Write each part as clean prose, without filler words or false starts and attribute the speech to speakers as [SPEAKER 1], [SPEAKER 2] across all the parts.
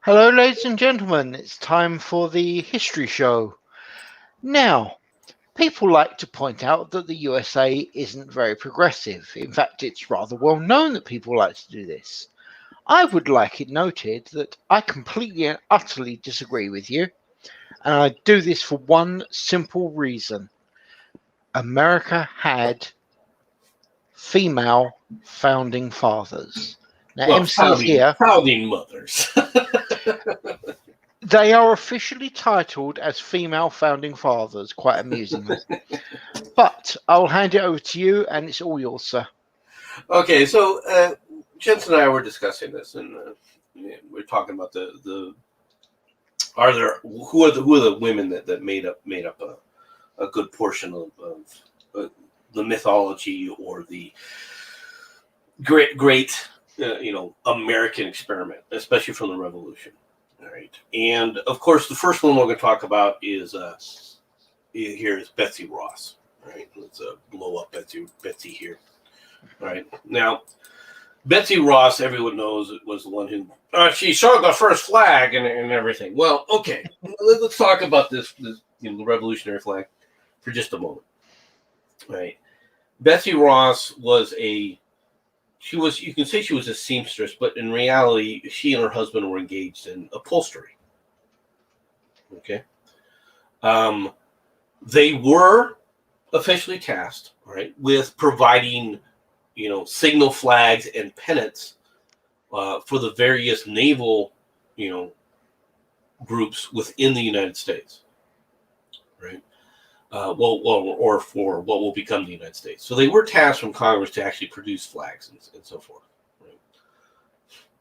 [SPEAKER 1] Hello, ladies and gentlemen. It's time for the History Show. Now, people like to point out that the USA isn't very progressive. In fact, it's rather well known that people like to do this. I would like it noted that I completely and utterly disagree with you, and I do this for one simple reason. America had female founding fathers. Now,
[SPEAKER 2] Well,
[SPEAKER 1] MC's here.
[SPEAKER 2] founding mothers.
[SPEAKER 1] They are officially titled as female founding fathers, quite amusingly. But I'll hand it over to you, and it's all yours, sir.
[SPEAKER 2] Okay, so Jensen and I were discussing this, and we're talking about the are there who are the women that made up a good portion of the mythology or the great American experiment, especially from the Revolution. All right, and of course the first one we're going to talk about is here is Betsy Ross. All right, let's blow up Betsy here. All right, now Betsy Ross, everyone knows, was the one who she showed the first flag and everything. Well, okay, let's talk about this the Revolutionary flag for just a moment. All right, Betsy Ross you can say she was a seamstress, but in reality, she and her husband were engaged in upholstery. Okay, they were officially tasked, right, with providing signal flags and pennants for the various naval, groups within the United States, right? Or for what will become the United States. So they were tasked from Congress to actually produce flags and so forth. Right?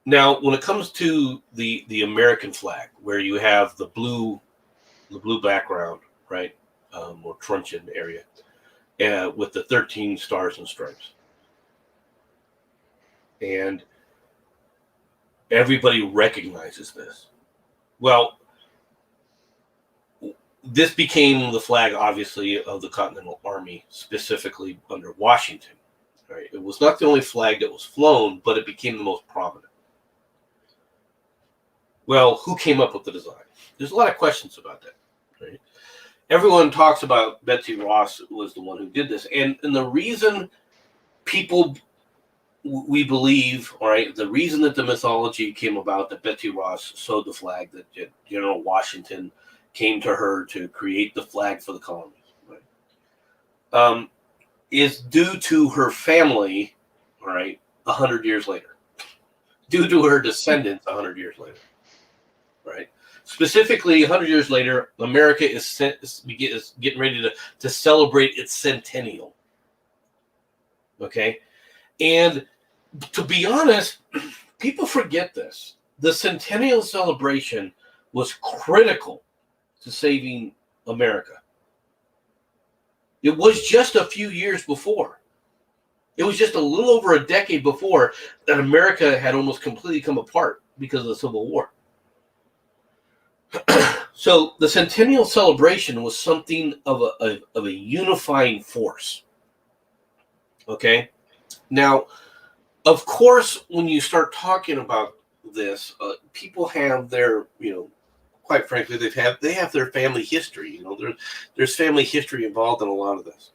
[SPEAKER 2] Now, when it comes to the American flag, where you have the blue background, right, or truncheon area, with the 13 stars and stripes. And everybody recognizes this. Well, this became the flag, obviously, of the Continental Army, specifically under Washington. Right? It was not the only flag that was flown, but it became the most prominent. Well, who came up with the design? There's a lot of questions about that. Right? Everyone talks about Betsy Ross was the one who did this. And the reason we believe, all right, the reason that the mythology came about that Betsy Ross sewed the flag, that General Washington came to her to create the flag for the colonies, right, is due to her family, all right, 100 years later, due to her descendants 100 years later, right? Specifically, 100 years later, America is getting ready to celebrate its centennial, okay? And to be honest, people forget this. The centennial celebration was critical to saving America. It was just a few years before. It was just a little over a decade before that America had almost completely come apart because of the Civil War. So the centennial celebration was something of a unifying force. Okay? Now, of course, when you start talking about this, people have their, quite frankly, they have their family history. There's family history involved in a lot of this,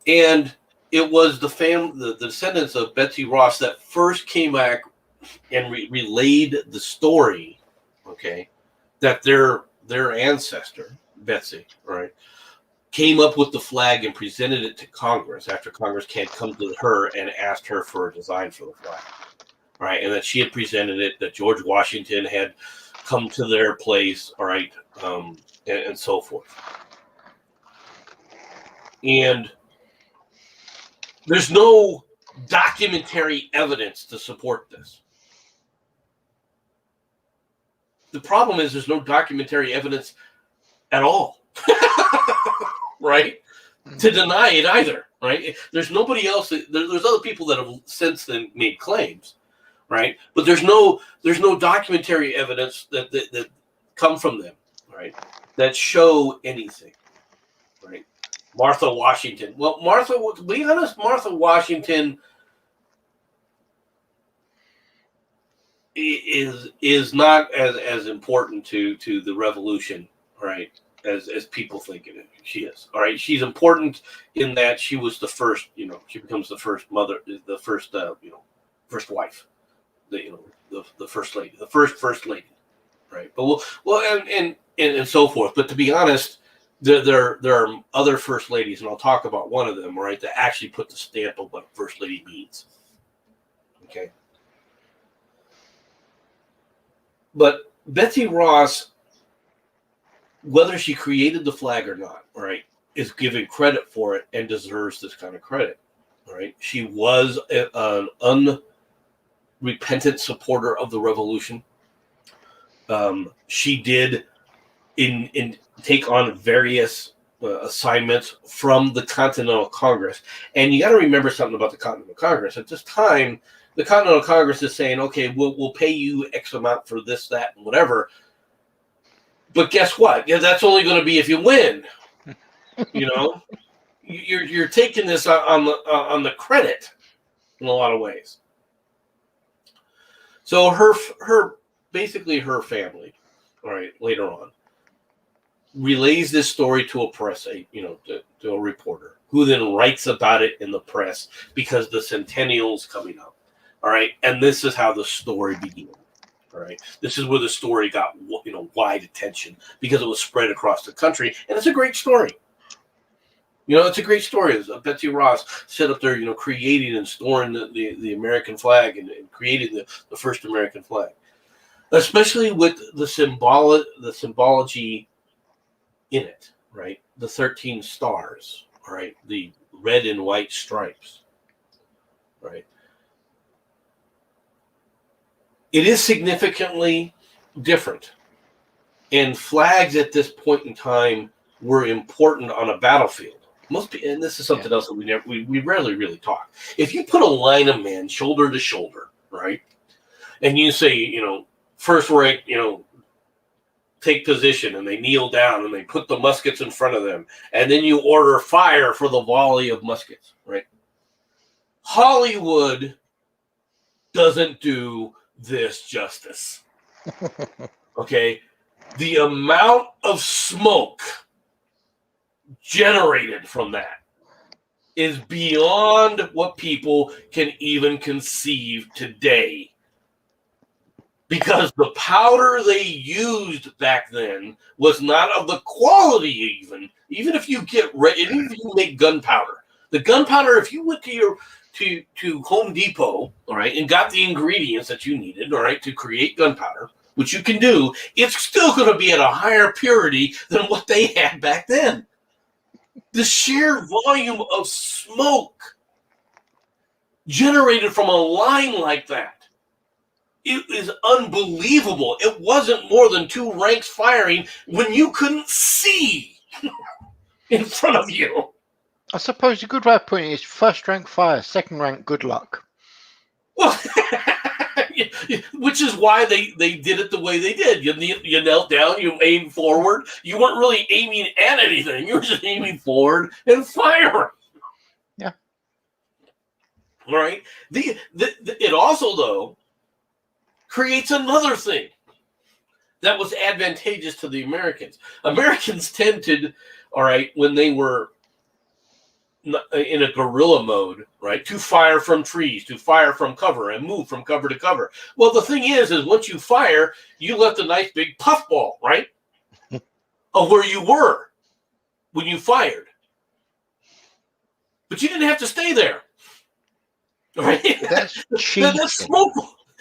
[SPEAKER 2] and it was the descendants of Betsy Ross that first came back and relayed the story. Okay, that their ancestor Betsy, right, came up with the flag and presented it to Congress after Congress had come to her and asked her for a design for the flag, right, and that she had presented it, that George Washington had come to their place, all right, and so forth. And there's no documentary evidence to support this. The problem is there's no documentary evidence at all, right, to deny it either, right? There's nobody else. There's other people that have since then made claims, right? But there's no documentary evidence that come from them, right, that show anything, right? Martha Washington. Well, to be honest, Martha Washington is not as important to the revolution, right? As people think she is. All right, she's important in that she was the first. She becomes the first mother, the first first wife, the first lady, the first lady, right? But and so forth. But to be honest, there are other first ladies, and I'll talk about one of them, right? That actually put the stamp of what first lady means. Okay. But Betsy Ross, whether she created the flag or not, right, is given credit for it and deserves this kind of credit. All right. She was an unrepentant supporter of the revolution. She did in take on various assignments from the Continental Congress. And you got to remember something about the Continental Congress. At this time, the Continental Congress is saying, okay, we'll pay you X amount for this, that, and whatever. But guess what? Yeah, that's only going to be if you win. You're taking this on the credit in a lot of ways. So her basically her family, all right, later on, relays this story to a press, to a reporter, who then writes about it in the press because the centennial's coming up. All right, and this is how the story began. All right, this is where the story got wide attention because it was spread across the country, and it's a great story. It's a great story. Betsy Ross set up there, creating and storing the American flag and creating the first American flag, especially with the symbology in it, right? The 13 stars, all right, the red and white stripes, right? It is significantly different. And flags at this point in time were important on a battlefield. And this is something else that we rarely really talk. If you put a line of men shoulder to shoulder, right, and you say, first rank, take position, and they kneel down and they put the muskets in front of them, and then you order fire for the volley of muskets, right? Hollywood doesn't do this justice. Okay, the amount of smoke generated from that is beyond what people can even conceive today, because the powder they used back then was not of the quality. Even if you even if you make gunpowder, the gunpowder, if you went to Home Depot, all right, and got the ingredients that you needed, all right, to create gunpowder, which you can do, it's still going to be at a higher purity than what they had back then. The sheer volume of smoke generated from a line like that, it is unbelievable. It wasn't more than 2 ranks firing when you couldn't see in front of you.
[SPEAKER 1] I suppose a good way of putting it is first rank fire, second rank good luck.
[SPEAKER 2] Well, which is why they did it the way they did. You knelt down, you aimed forward. You weren't really aiming at anything. You were just aiming forward and firing.
[SPEAKER 1] Yeah.
[SPEAKER 2] All right. It also, though, creates another thing that was advantageous to the Americans. Americans tended, all right, when they were in a guerrilla mode, right, to fire from trees, to fire from cover, and move from cover to cover. Well, the thing is once you fire, you left a nice big puffball, right, of where you were when you fired. But you didn't have to stay there, right?
[SPEAKER 1] That's cheating.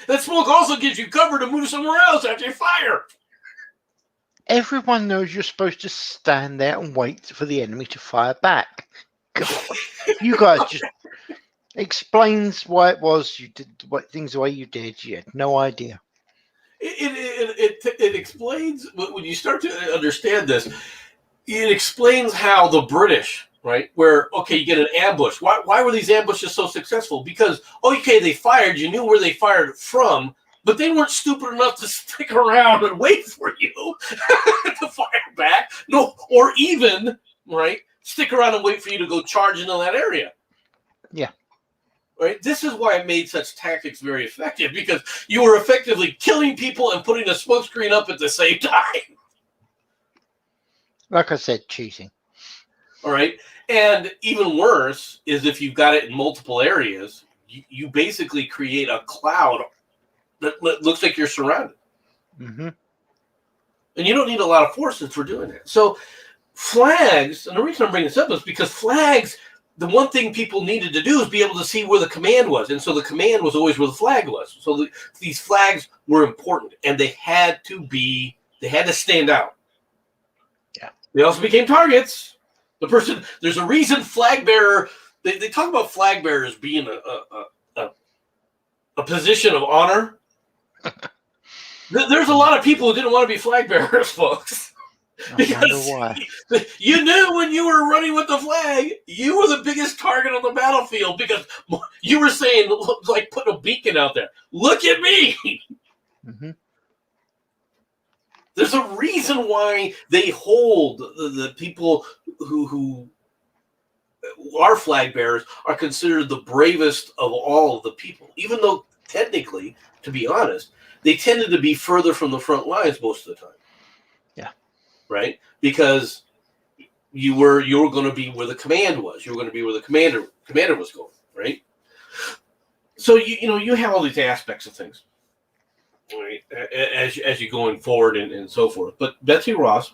[SPEAKER 2] That smoke also gives you cover to move somewhere else after you fire.
[SPEAKER 1] Everyone knows you're supposed to stand there and wait for the enemy to fire back. God, you guys just explains why it was you did things the way you did. You had no idea.
[SPEAKER 2] It explains, when you start to understand this, it explains how the British, right, where, okay, you get an ambush. Why were these ambushes so successful? Because, okay, they fired, you knew where they fired from, but they weren't stupid enough to stick around and wait for you to fire back. No, or even, right, stick around and wait for you to go charge into that area.
[SPEAKER 1] Yeah.
[SPEAKER 2] Right? This is why it made such tactics very effective, because you were effectively killing people and putting a smoke screen up at the same time.
[SPEAKER 1] Like I said, cheating.
[SPEAKER 2] All right. And even worse is if you've got it in multiple areas, you basically create a cloud that looks like you're surrounded.
[SPEAKER 1] Mm-hmm.
[SPEAKER 2] And you don't need a lot of forces for doing that. So flags, and the reason I'm bringing this up is because flags, the one thing people needed to do is be able to see where the command was. And so the command was always where the flag was. So these flags were important, and they had to stand out.
[SPEAKER 1] Yeah.
[SPEAKER 2] They also became targets. There's a reason flag bearer, they talk about flag bearers being a position of honor. There's a lot of people who didn't want to be flag bearers, folks. Because you knew when you were running with the flag, you were the biggest target on the battlefield, because you were saying, like putting a beacon out there, look at me.
[SPEAKER 1] Mm-hmm.
[SPEAKER 2] There's a reason why they hold the people who are flag bearers are considered the bravest of all of the people, even though technically, to be honest, they tended to be further from the front lines most of the time.
[SPEAKER 1] Yeah.
[SPEAKER 2] Right? Because you were going to be where the command was. You were going to be where the commander was going, right? So you have all these aspects of things, right, as you're going forward and so forth. But Betsy Ross,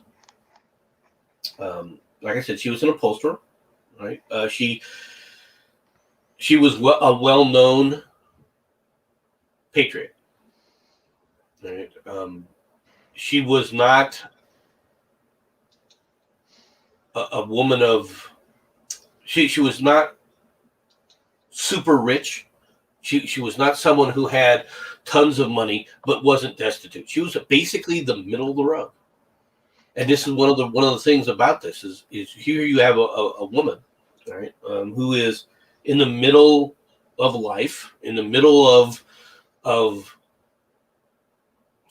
[SPEAKER 2] like I said, she was an upholsterer, right? She was a well-known patriot. Right? She was not a woman of. She was not super rich. She was not someone who had tons of money but wasn't destitute. She was basically the middle of the road. And this is one of the things about this is here you have a woman, right, who is in the middle of life, in the middle of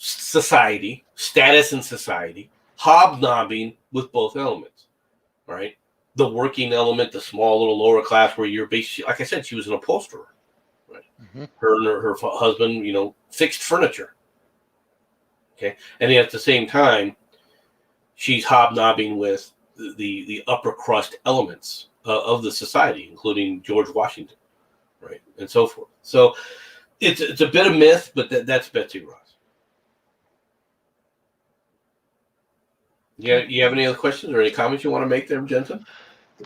[SPEAKER 2] society, status in society, hobnobbing with both elements, right? The working element, the small little lower class, where you're basically, like I said, she was an upholsterer, right? Mm-hmm. Her and her husband, fixed furniture. Okay, and at the same time, she's hobnobbing with the upper crust elements of the society, including George Washington, right, and so forth. So it's a bit of myth, but that's Betsy Ross. Yeah, you have any other questions or any comments you want to make there, Jensen?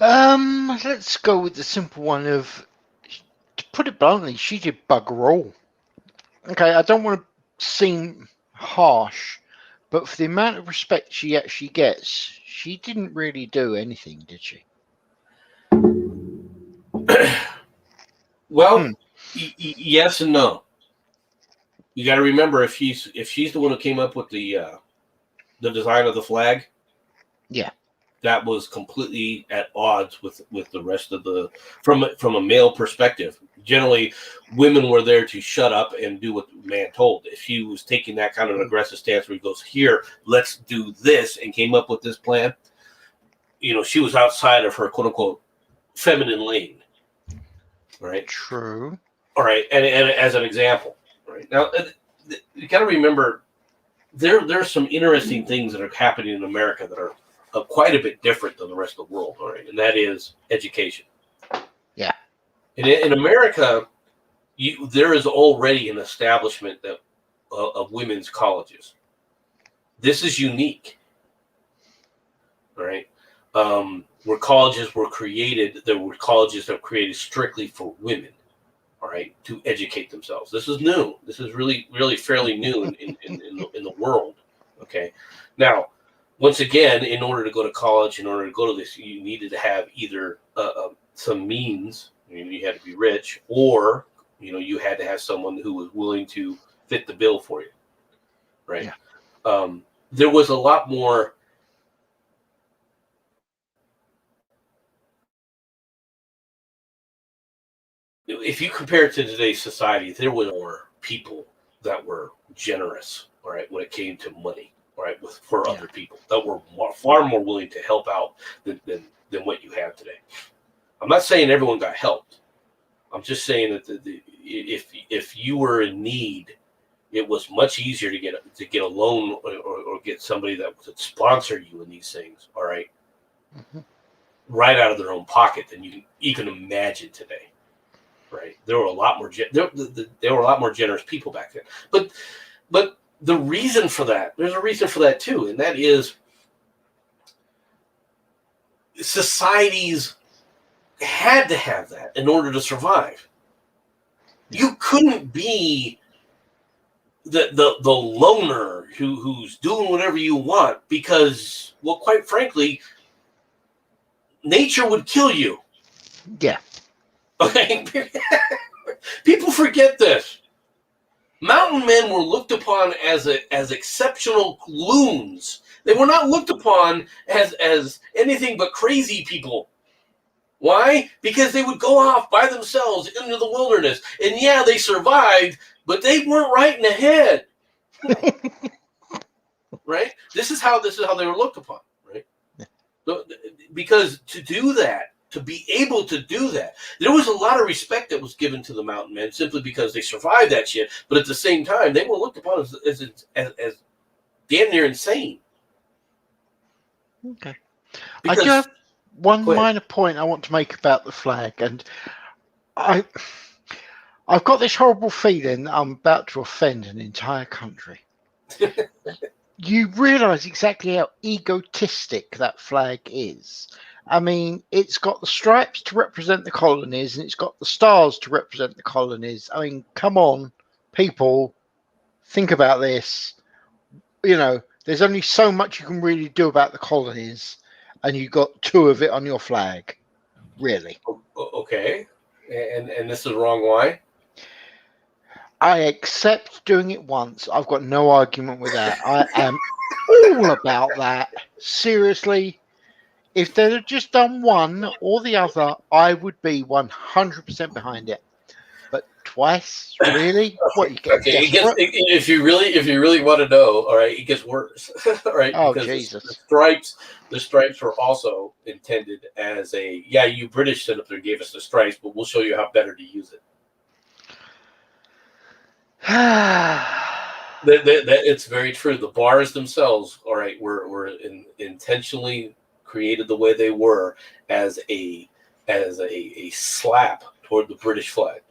[SPEAKER 1] Let's go with the simple one of, to put it bluntly, she did bugger all. Okay, I don't want to seem harsh, but for the amount of respect she actually gets, she didn't really do anything, did she?
[SPEAKER 2] Well, yes and no. You got to remember, if she's the one who came up with the design of the flag,
[SPEAKER 1] yeah,
[SPEAKER 2] that was completely at odds with the rest of the from a male perspective. Generally, women were there to shut up and do what the man told. If she was taking that kind of an aggressive stance where he goes, here, let's do this, and came up with this plan, she was outside of her quote unquote feminine lane. Right.
[SPEAKER 1] True.
[SPEAKER 2] All right, and as an example, right now, you got to remember there's some interesting things that are happening in America that are quite a bit different than the rest of the world. All right, and that is education.
[SPEAKER 1] Yeah.
[SPEAKER 2] In America, there is already an establishment of women's colleges. This is unique. All right. Where colleges were created, there were colleges that were created strictly for women, all right, to educate themselves. This is new. This is really, really fairly new in the world. Okay. Now, once again, in order to go to college, in order to go to this, you needed to have either some means. You had to be rich, or you had to have someone who was willing to fit the bill for you, right? Yeah. There was a lot more. If you compare it to today's society, there were more people that were generous, all right, when it came to money, all right, for other people that were far more willing to help out than what you have today. I'm not saying everyone got helped. I'm just saying that if you were in need, it was much easier to get a loan or get somebody that would sponsor you in these things. All right, right out of their own pocket than you can imagine today. Right, there were a lot more there were a lot more generous people back then. But the reason for that, there's a reason for that too, and that is societies had to have that in order to survive. You couldn't be the loner who's doing whatever you want because, well, quite frankly, nature would kill you.
[SPEAKER 1] Yeah.
[SPEAKER 2] Okay. People forget this. Mountain men were looked upon as exceptional loons. They were not looked upon as anything but crazy people. Why? Because they would go off by themselves into the wilderness. And yeah, they survived, but they weren't right in the head. Right? This is how they were looked upon, right? So, because to do that, to be able to do that, there was a lot of respect that was given to the mountain men simply because they survived that shit. But at the same time, they were looked upon as damn near insane.
[SPEAKER 1] Okay.
[SPEAKER 2] Because,
[SPEAKER 1] I do have one minor point I want to make about the flag, and I've got this horrible feeling that I'm about to offend an entire country. You realise exactly how egotistic that flag is. I mean, it's got the stripes to represent the colonies, and it's got the stars to represent the colonies. I mean, come on, people, think about this. You know, there's only so much you can really do about the colonies, and you got two of it on your flag, really.
[SPEAKER 2] Okay, and this is wrong. Why?
[SPEAKER 1] I accept doing it once. I've got no argument with that. I am all about that. Seriously, if they'd have just done one or the other, I would be 100% behind it. But twice, really? What you get?
[SPEAKER 2] Okay, if you really want to know, all right, it gets worse. All right,
[SPEAKER 1] oh
[SPEAKER 2] because
[SPEAKER 1] Jesus!
[SPEAKER 2] The stripes were also intended as you British set up there gave us the stripes, but we'll show you how better to use it. It's very true. The bars themselves, all right, were intentionally created the way they were as a slap toward the British flag.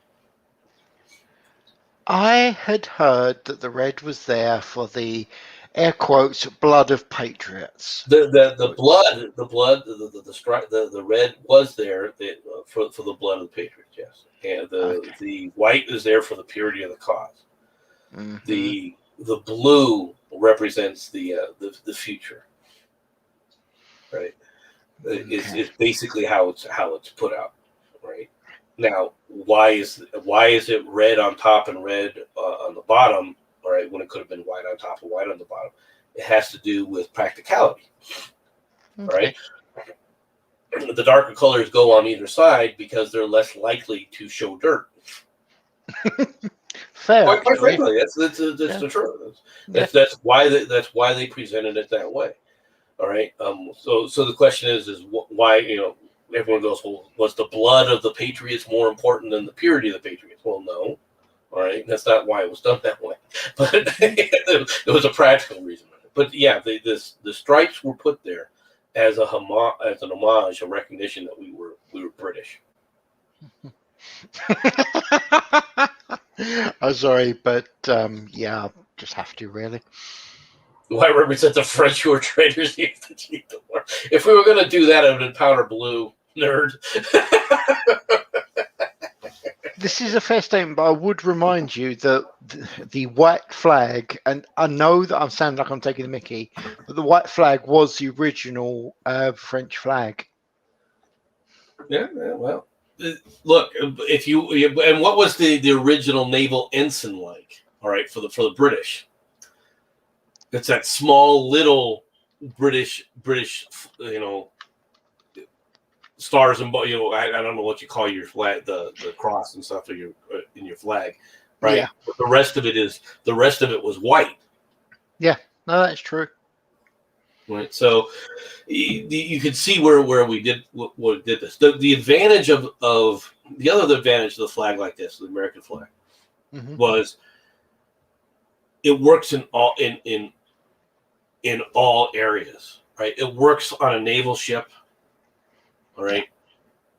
[SPEAKER 1] I had heard that the red was there for the air quotes blood of patriots.
[SPEAKER 2] The red was there for the blood of the patriots. Yes, and the white is there for the purity of the cause. Mm-hmm. The blue represents the future. Right, it's basically how it's put out. Right. Now, why is it red on top and red on the bottom? All right, when it could have been white on top and white on the bottom. It has to do with practicality. Okay. Right? The darker colors go on either side because they're less likely to show dirt.
[SPEAKER 1] Fair.
[SPEAKER 2] Quite frankly, that's the truth. That's why they presented it that way. All right. So the question is why, you know, everyone goes, well, was the blood of the patriots more important than the purity of the patriots? Well, no. All right, that's not why it was done that way, but there was a practical reason. But yeah, the stripes were put there as an homage, a recognition that we were British.
[SPEAKER 1] I'm sorry, but yeah, just have to really.
[SPEAKER 2] Why represent the French who were traitors? If we were going to do that, it would have been powder blue, nerd.
[SPEAKER 1] This is a fair statement, but I would remind you that the white flag, and I know that I'm sounding like I'm taking the mickey, but the white flag was the original French flag.
[SPEAKER 2] Yeah, well, look, and what was the original naval ensign like? All right, for the British, it's that small little British, you know, stars and, you know, I don't know what you call your flag, the cross and stuff in your flag, right? Yeah. But the rest of it was white.
[SPEAKER 1] Yeah, no, that's true.
[SPEAKER 2] Right, so you could see where we did what did this. The advantage of the other advantage of the flag like this, the American flag, was it works in all areas, right? It works on a naval ship, all right.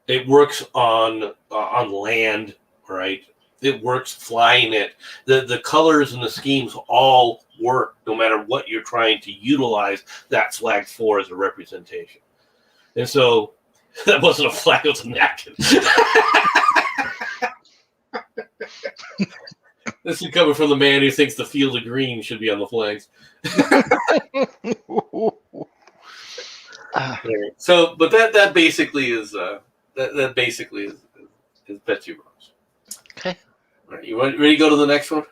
[SPEAKER 2] It works on land, all right. It works flying it. The colors and the schemes all work, no matter what you're trying to utilize that flag for as a representation. And so that wasn't a flag; it was a napkin. This is coming from the man who thinks the field of green should be on the flags. So, but that basically is that basically is Betsy Ross.
[SPEAKER 1] Okay.
[SPEAKER 2] All right, you ready to go to the next one?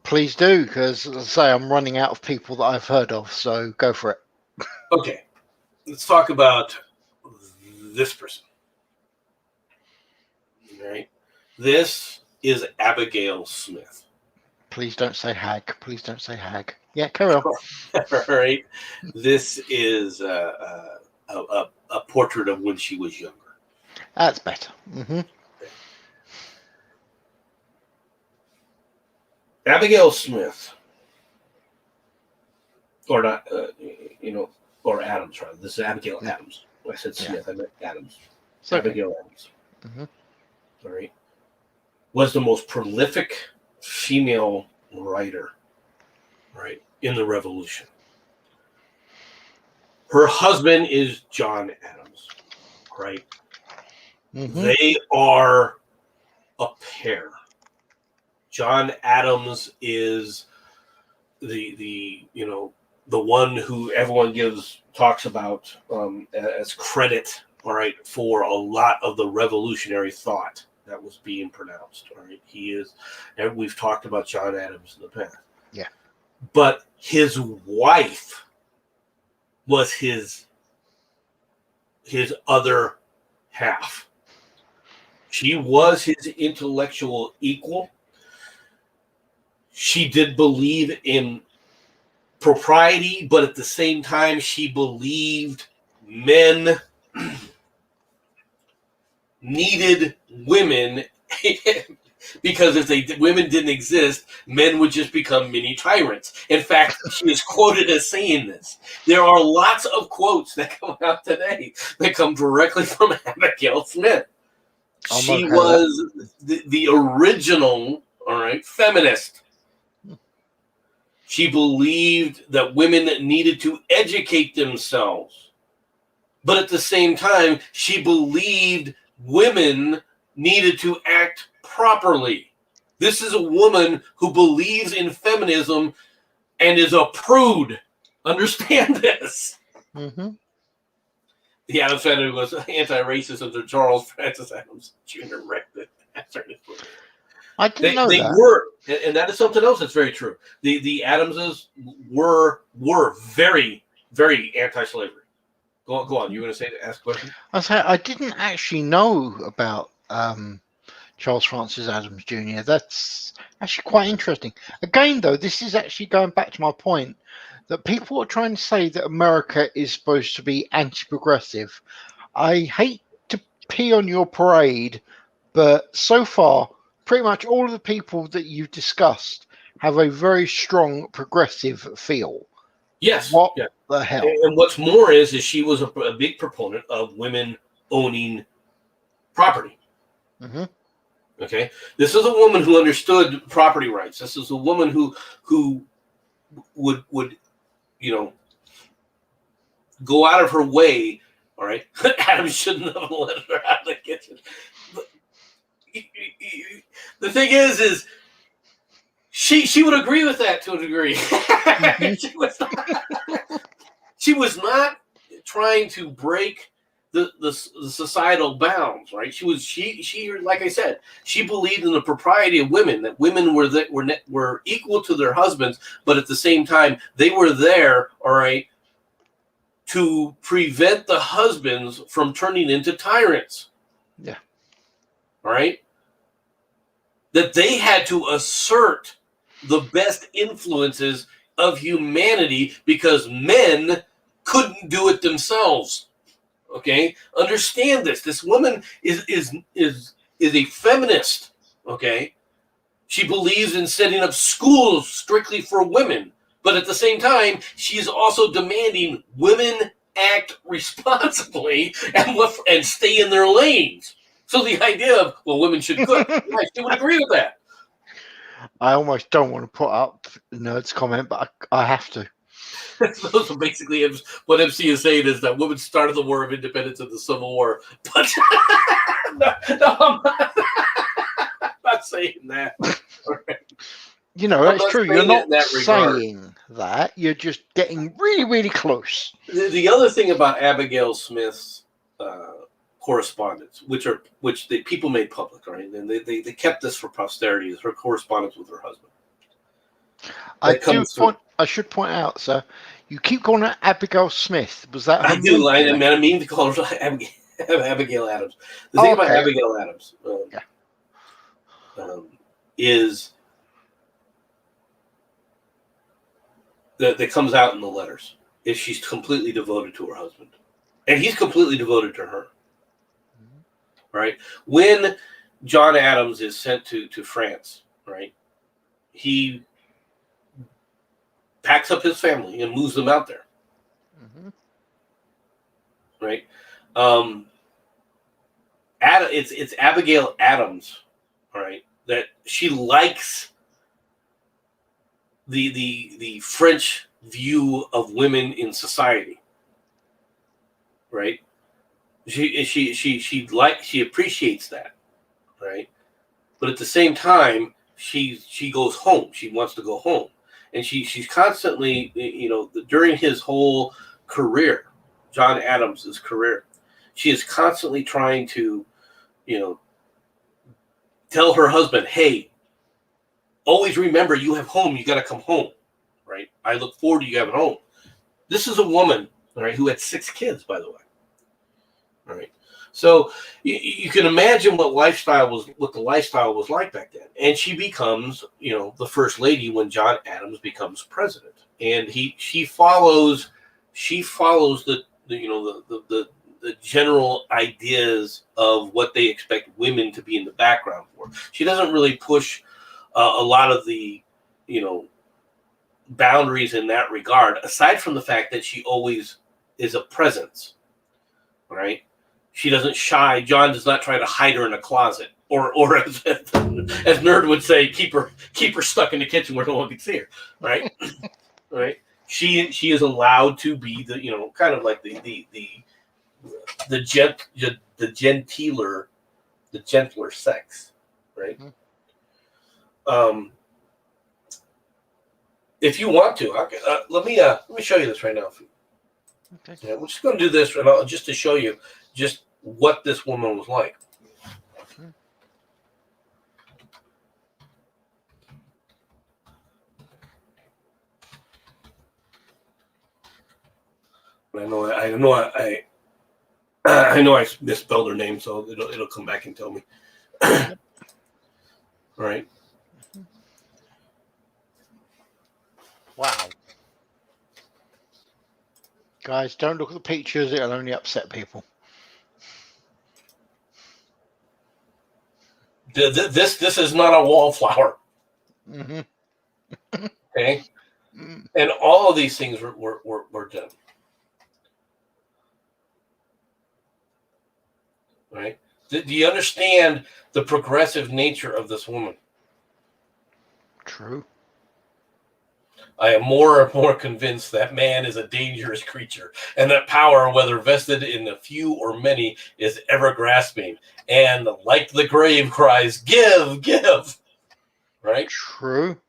[SPEAKER 1] Please do, because as I say, I'm running out of people that I've heard of. So go for it.
[SPEAKER 2] Okay, let's talk about this person. All right, this is Abigail Smith.
[SPEAKER 1] Please don't say hag. Please don't say hag. Yeah, carry on.
[SPEAKER 2] All right, this is a portrait of when she was younger.
[SPEAKER 1] That's better. Mm-hmm.
[SPEAKER 2] Abigail Smith, or not, or Adams, rather. This is Abigail Adams. I said Smith, I meant Adams.
[SPEAKER 1] So,
[SPEAKER 2] Abigail Adams.
[SPEAKER 1] Mm-hmm.
[SPEAKER 2] All right. Was the most prolific female writer, right, in the Revolution. Her husband is John Adams, right? Mm-hmm. They are a pair. John Adams is the one who everyone talks about as credit, all right, for a lot of the revolutionary thought that was being pronounced. All right, he is, and we've talked about John Adams in the past.
[SPEAKER 1] Yeah,
[SPEAKER 2] but his wife was his other half. She was his intellectual equal. She did believe in propriety, but at the same time, she believed men needed women because if women didn't exist, men would just become mini tyrants. In fact, she is quoted as saying this. There are lots of quotes that come out today that come directly from Abigail Smith. She was the original, all right, feminist. She believed that women needed to educate themselves. But at the same time, she believed women needed to act properly. This is a woman who believes in feminism and is a prude. Understand this.
[SPEAKER 1] Mm-hmm.
[SPEAKER 2] The Adams family was anti-racist until Charles Francis Adams Jr. wrecked it.
[SPEAKER 1] I didn't know
[SPEAKER 2] they
[SPEAKER 1] that.
[SPEAKER 2] were, and that is something else that's very true. The Adamses were very, very anti-slavery. Go on. You were going to ask a question?
[SPEAKER 1] I didn't actually know about Charles Francis Adams Jr. That's actually quite interesting. Again, though, this is actually going back to my point that people are trying to say that America is supposed to be anti-progressive. I hate to pee on your parade, but so far, pretty much all of the people that you've discussed have a very strong progressive feel.
[SPEAKER 2] Yes.
[SPEAKER 1] What the hell?
[SPEAKER 2] And what's more is she was a big proponent of women owning property.
[SPEAKER 1] Mm-hmm.
[SPEAKER 2] Okay. This is a woman who understood property rights. This is a woman who would go out of her way. All right. Adam shouldn't have let her out of the kitchen. But the thing is she would agree with that to a degree. Mm-hmm. She was not trying to break the societal bounds, right? She like I said, she believed in the propriety of women, that women were equal to their husbands, but at the same time they were there, all right, to prevent the husbands from turning into tyrants.
[SPEAKER 1] Yeah.
[SPEAKER 2] All right? That they had to assert the best influences of humanity because men couldn't do it themselves. Okay? Understand this. This woman is is a feminist. Okay, she believes in setting up schools strictly for women, but at the same time, she is also demanding women act responsibly and stay in their lanes. So the idea of, well, women should cook, yeah, she would agree with that.
[SPEAKER 1] I almost don't want to put up the Nerds comment, but I have to.
[SPEAKER 2] So basically, what MC is saying is that women started the War of Independence and the Civil War, but no, I'm not saying that.
[SPEAKER 1] You know, that's true. You're not
[SPEAKER 2] regard.
[SPEAKER 1] saying that. You're just getting really, really close.
[SPEAKER 2] The other thing about Abigail Smith's correspondence, which the people made public, right? And they kept this for posterity, is her correspondence with her husband.
[SPEAKER 1] I should point out, sir, you keep calling her Abigail Smith. Was that her
[SPEAKER 2] I do. I mean to call her Abigail Adams. The thing about Abigail Adams is that comes out in the letters is she's completely devoted to her husband, and he's completely devoted to her. Right? When John Adams is sent to France, right, he packs up his family and moves them out there. Mm-hmm. Right? It's Abigail Adams, right, that she likes the French view of women in society. Right? She appreciates that, right? But at the same time, she goes home. She wants to go home, and she's constantly, during his whole career, John Adams's career, she is constantly trying to, tell her husband, "Hey, always remember you have home. You got to come home, right? I look forward to you having home." This is a woman, right, who had 6 kids, by the way. All right, so you can imagine what the lifestyle was like back then, and she becomes, the first lady when John Adams becomes president, and she follows the general ideas of what they expect women to be in the background for. She doesn't really push a lot of the boundaries in that regard, aside from the fact that she always is a presence, right? She doesn't shy. John does not try to hide her in a closet, or as Nerd would say, keep her stuck in the kitchen where no one can see her. Right, right. She is allowed to be the kind of like the gentler sex, right? Mm-hmm. If you want to, let me show you this right now. Okay. Yeah, we're just going to do this just to show you just what this woman was like. I know I misspelled her name, so it'll come back and tell me. All right.
[SPEAKER 1] Wow. Guys, don't look at the pictures. It'll only upset people.
[SPEAKER 2] This is not a wallflower. Mm-hmm. Okay? And all of these things were done. Right? Do you understand the progressive nature of this woman?
[SPEAKER 1] True.
[SPEAKER 2] I am more and more convinced that man is a dangerous creature, and that power, whether vested in a few or many, is ever grasping. And like the grave cries, "Give, give!" Right?
[SPEAKER 1] True.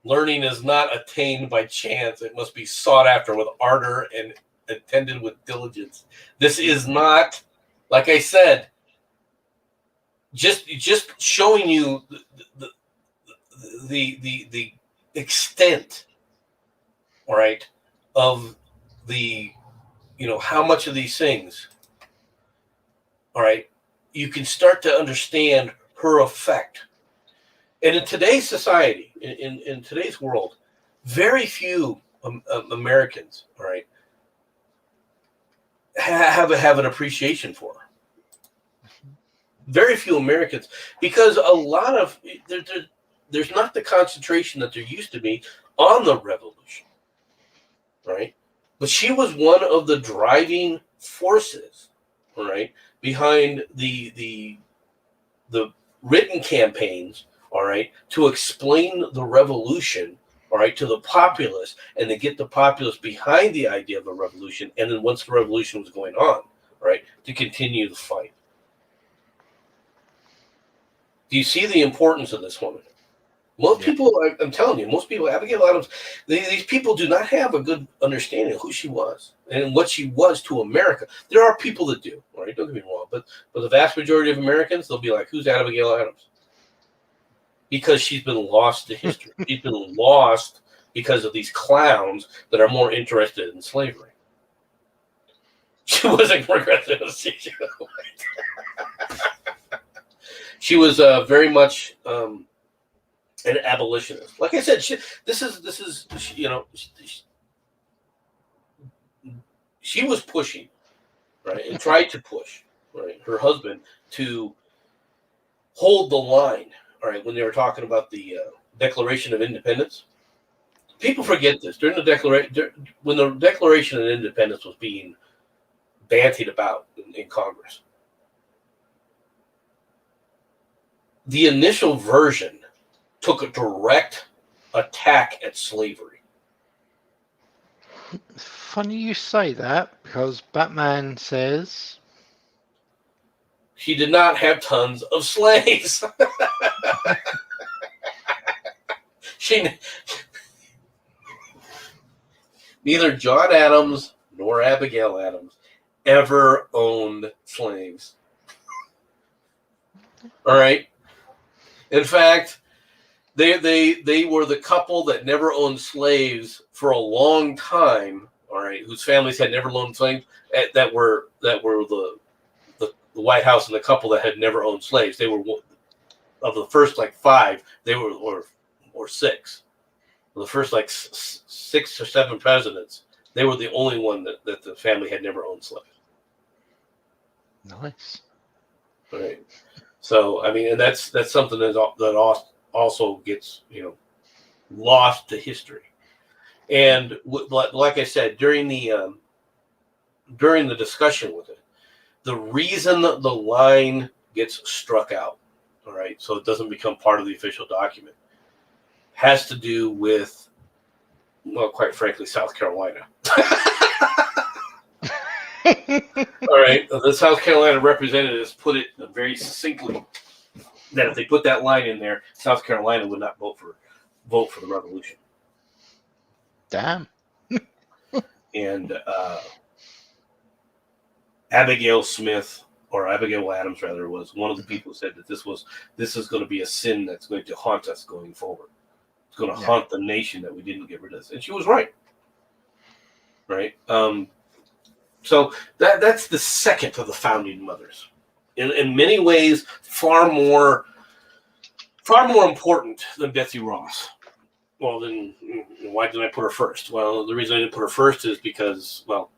[SPEAKER 2] Learning is not attained by chance. It must be sought after with ardor and attended with diligence. This is not, like I said, just showing you the extent, all right, of the, how much of these things, all right, you can start to understand her effect. And in today's society, in today's world, very few Americans, all right, have an appreciation for. Very few Americans, because a lot of there's not the concentration that there used to be on the revolution, right? But she was one of the driving forces, right, behind the written campaigns, all right, to explain the revolution, all right, to the populace, and to get the populace behind the idea of a revolution, and then once the revolution was going on, right, to continue the fight. Do you see the importance of this woman? Most people, I'm telling you, most people, Abigail Adams, these people do not have a good understanding of who she was and what she was to America. There are people that do, right? Don't get me wrong, but the vast majority of Americans, they'll be like, "Who's Abigail Adams?" Because she's been lost to history. She's been lost because of these clowns that are more interested in slavery. She wasn't progressive. She was very much an abolitionist. Like I said, this is she was pushing, right, and tried to push, right, her husband to hold the line, all right, when they were talking about the Declaration of Independence. People forget this. During the when the Declaration of Independence was being bantied about in Congress, the initial version took a direct attack at slavery.
[SPEAKER 1] It's funny you say that, because Batman says
[SPEAKER 2] she did not have tons of slaves. Neither John Adams nor Abigail Adams ever owned slaves. All right. In fact, they were the couple that never owned slaves for a long time. All right, whose families had never owned slaves. That were the White House and the couple that had never owned slaves. They were of the first like five. They were or six. The first like 6 or 7 presidents. They were the only one that the family had never owned slaves.
[SPEAKER 1] Nice.
[SPEAKER 2] All right. So I mean, and that's something that also gets lost to history. And like I said, during the discussion with it, the reason the line gets struck out, all right, so it doesn't become part of the official document, has to do with, well, quite frankly, South Carolina. All right, the South Carolina representatives put it very succinctly that if they put that line in there, South Carolina would not vote for the revolution.
[SPEAKER 1] Damn.
[SPEAKER 2] And Abigail Smith, or Abigail Adams rather, was one of the people who said that this is going to be a sin that's going to haunt us going forward. It's going to haunt the nation that we didn't get rid of this. And she was right. Right? So that's the second of the founding mothers. In many ways, far more important than Betsy Ross. Well, then why didn't I put her first? Well, the reason I didn't put her first is because, well,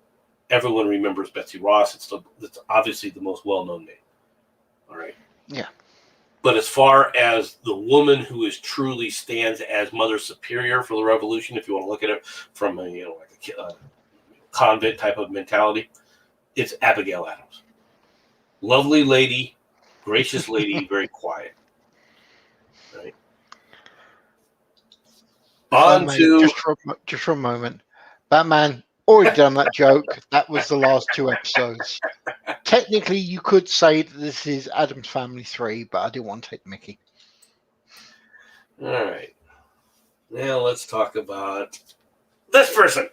[SPEAKER 2] everyone remembers Betsy Ross. It's obviously the most well-known name. All right.
[SPEAKER 1] Yeah.
[SPEAKER 2] But as far as the woman who is truly stands as Mother Superior for the Revolution, if you want to look at it from a convent type of mentality, it's Abigail Adams. Lovely lady, gracious lady, very quiet. Right.
[SPEAKER 1] Just for a moment. Batman already done that joke. That was the last 2 episodes. Technically, you could say that this is Addams Family 3, but I didn't want to take the mickey.
[SPEAKER 2] All right. Now let's talk about this person.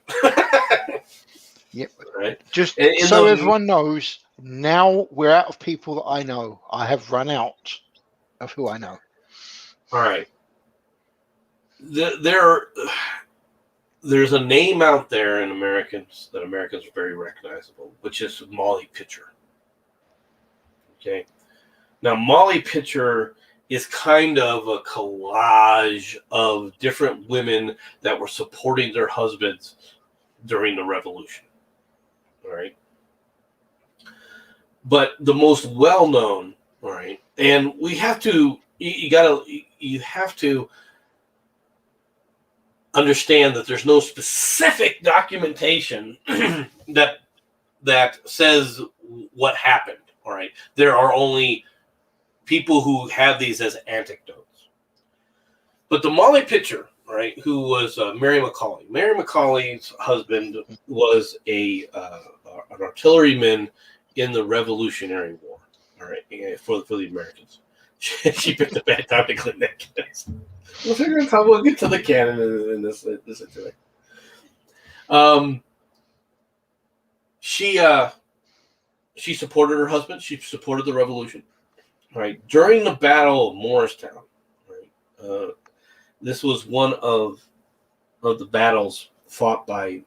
[SPEAKER 1] Yep.
[SPEAKER 2] Right.
[SPEAKER 1] Just so everyone knows, now we're out of people that I know. I have run out of who I know.
[SPEAKER 2] All right. There's a name out there in Americans are very recognizable, which is Molly Pitcher. Okay. Now, Molly Pitcher is kind of a collage of different women that were supporting their husbands during the Revolution. All right. But the most well-known, all right, and we have to, you have to understand that there's no specific documentation that says what happened. All right, there are only people who have these as anecdotes. But the Molly Pitcher, right, who was Mary McCauley. Mary McCauley's husband was an artilleryman in the Revolutionary War. All right, for the Americans. She picked a bad time to clean that cannon. We'll get to the cannon in this today. She supported her husband. She supported the revolution. Right during the Battle of Morristown. Right, this was one of the battles fought by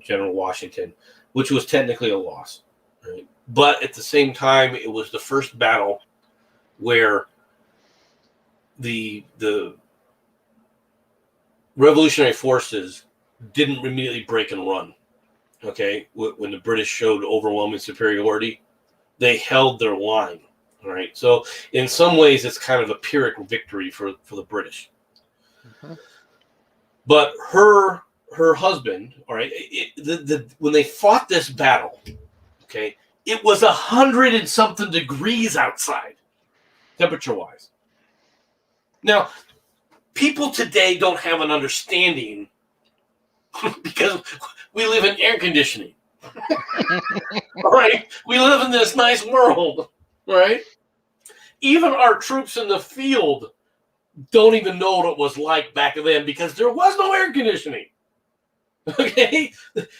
[SPEAKER 2] General Washington, which was technically a loss. Right, but at the same time, it was the first battle where the revolutionary forces didn't immediately break and run. Okay, when the British showed overwhelming superiority, they held their line. All right, so in some ways, it's kind of a Pyrrhic victory for the British. Mm-hmm. But her husband, all right, when they fought this battle, okay, it was 100 and something degrees outside, temperature-wise. Now, people today don't have an understanding because we live in air conditioning. All right, we live in this nice world. Right? Even our troops in the field don't even know what it was like back then because there was no air conditioning. Okay?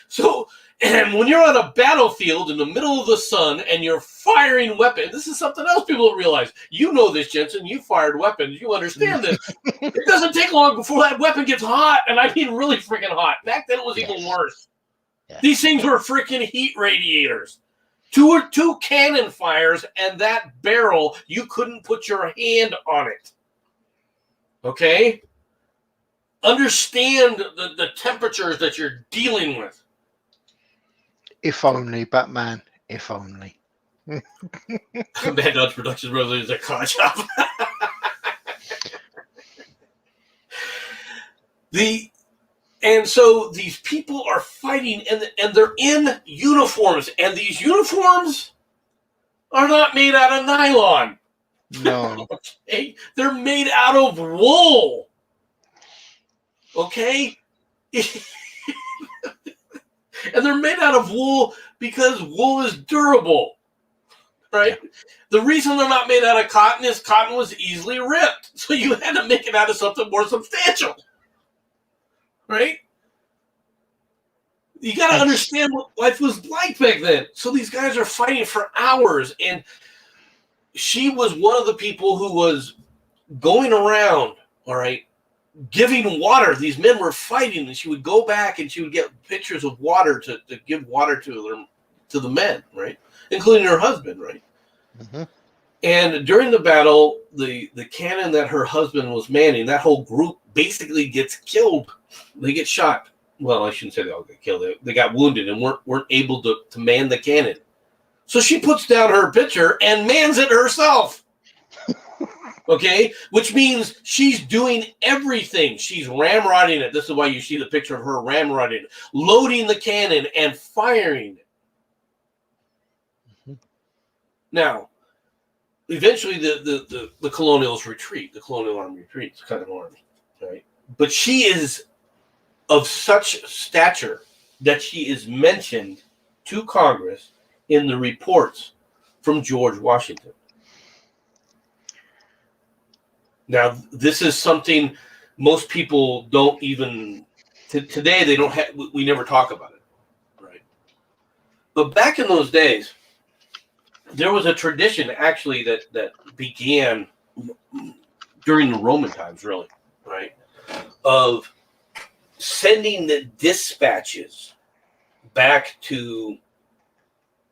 [SPEAKER 2] So, and when you're on a battlefield in the middle of the sun and you're firing weapons, this is something else people don't realize. You know this, Jensen. You fired weapons. You understand this. It doesn't take long before that weapon gets hot, and I mean really freaking hot. Back then it was even worse. Yes. These things were freaking heat radiators. Two cannon fires, and that barrel, you couldn't put your hand on it. Okay? Understand the temperatures that you're dealing with.
[SPEAKER 1] If only, Batman. If only.
[SPEAKER 2] Bad Dodge Productions Revolution is a con shop. And so these people are fighting, and they're in uniforms, and these uniforms are not made out of nylon.
[SPEAKER 1] No.
[SPEAKER 2] Okay? They're made out of wool. Okay? And they're made out of wool because wool is durable. Right? Yeah. The reason they're not made out of cotton is cotton was easily ripped. So you had to make it out of something more substantial. Right? You got to understand what life was like back then. So these guys are fighting for hours. And she was one of the people who was going around, all right, giving water. These men were fighting, and she would go back and she would get pictures of water to give water to the men, right, including her husband, right? Mm-hmm. And during the battle, the cannon that her husband was manning, that whole group basically gets killed. They get shot. Well, I shouldn't say they all get killed. They got wounded and weren't able to man the cannon. So she puts down her pitcher and mans it herself. Okay? Which means she's doing everything. She's ramrodding it. This is why you see the picture of her ramrodding it, loading the cannon and firing it. Mm-hmm. Now, eventually the colonials retreat. The colonial army retreats, the Continental Army. Right? But she is of such stature that she is mentioned to Congress in the reports from George Washington. Now, this is something most people don't even today. They don't have. We never talk about it, right? But back in those days, there was a tradition actually that began during the Roman times, really, right? Of sending the dispatches back to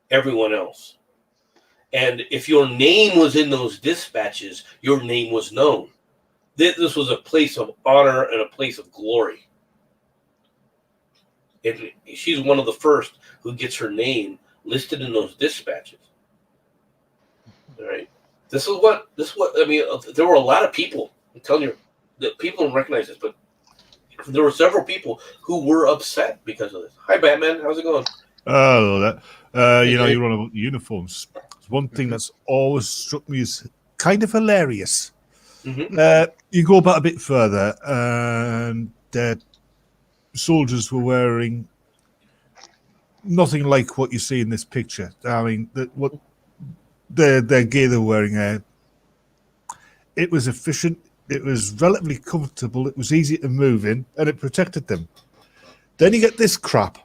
[SPEAKER 2] everyone else. And if your name was in those dispatches, your name was known. This was a place of honor and a place of glory. And she's one of the first who gets her name listed in those dispatches. All right. This is what I mean. There were a lot of people. I'm telling you, that people don't recognize this, but there were several people who were upset because of this. Hi, Batman. How's it going?
[SPEAKER 3] Oh, you're on about uniforms. One thing that's always struck me as kind of hilarious.
[SPEAKER 2] Mm-hmm.
[SPEAKER 3] You go back a bit further, and soldiers were wearing nothing like what you see in this picture. I mean, what their gear they're wearing, it was efficient, it was relatively comfortable, it was easy to move in, and it protected them. Then you get this crap.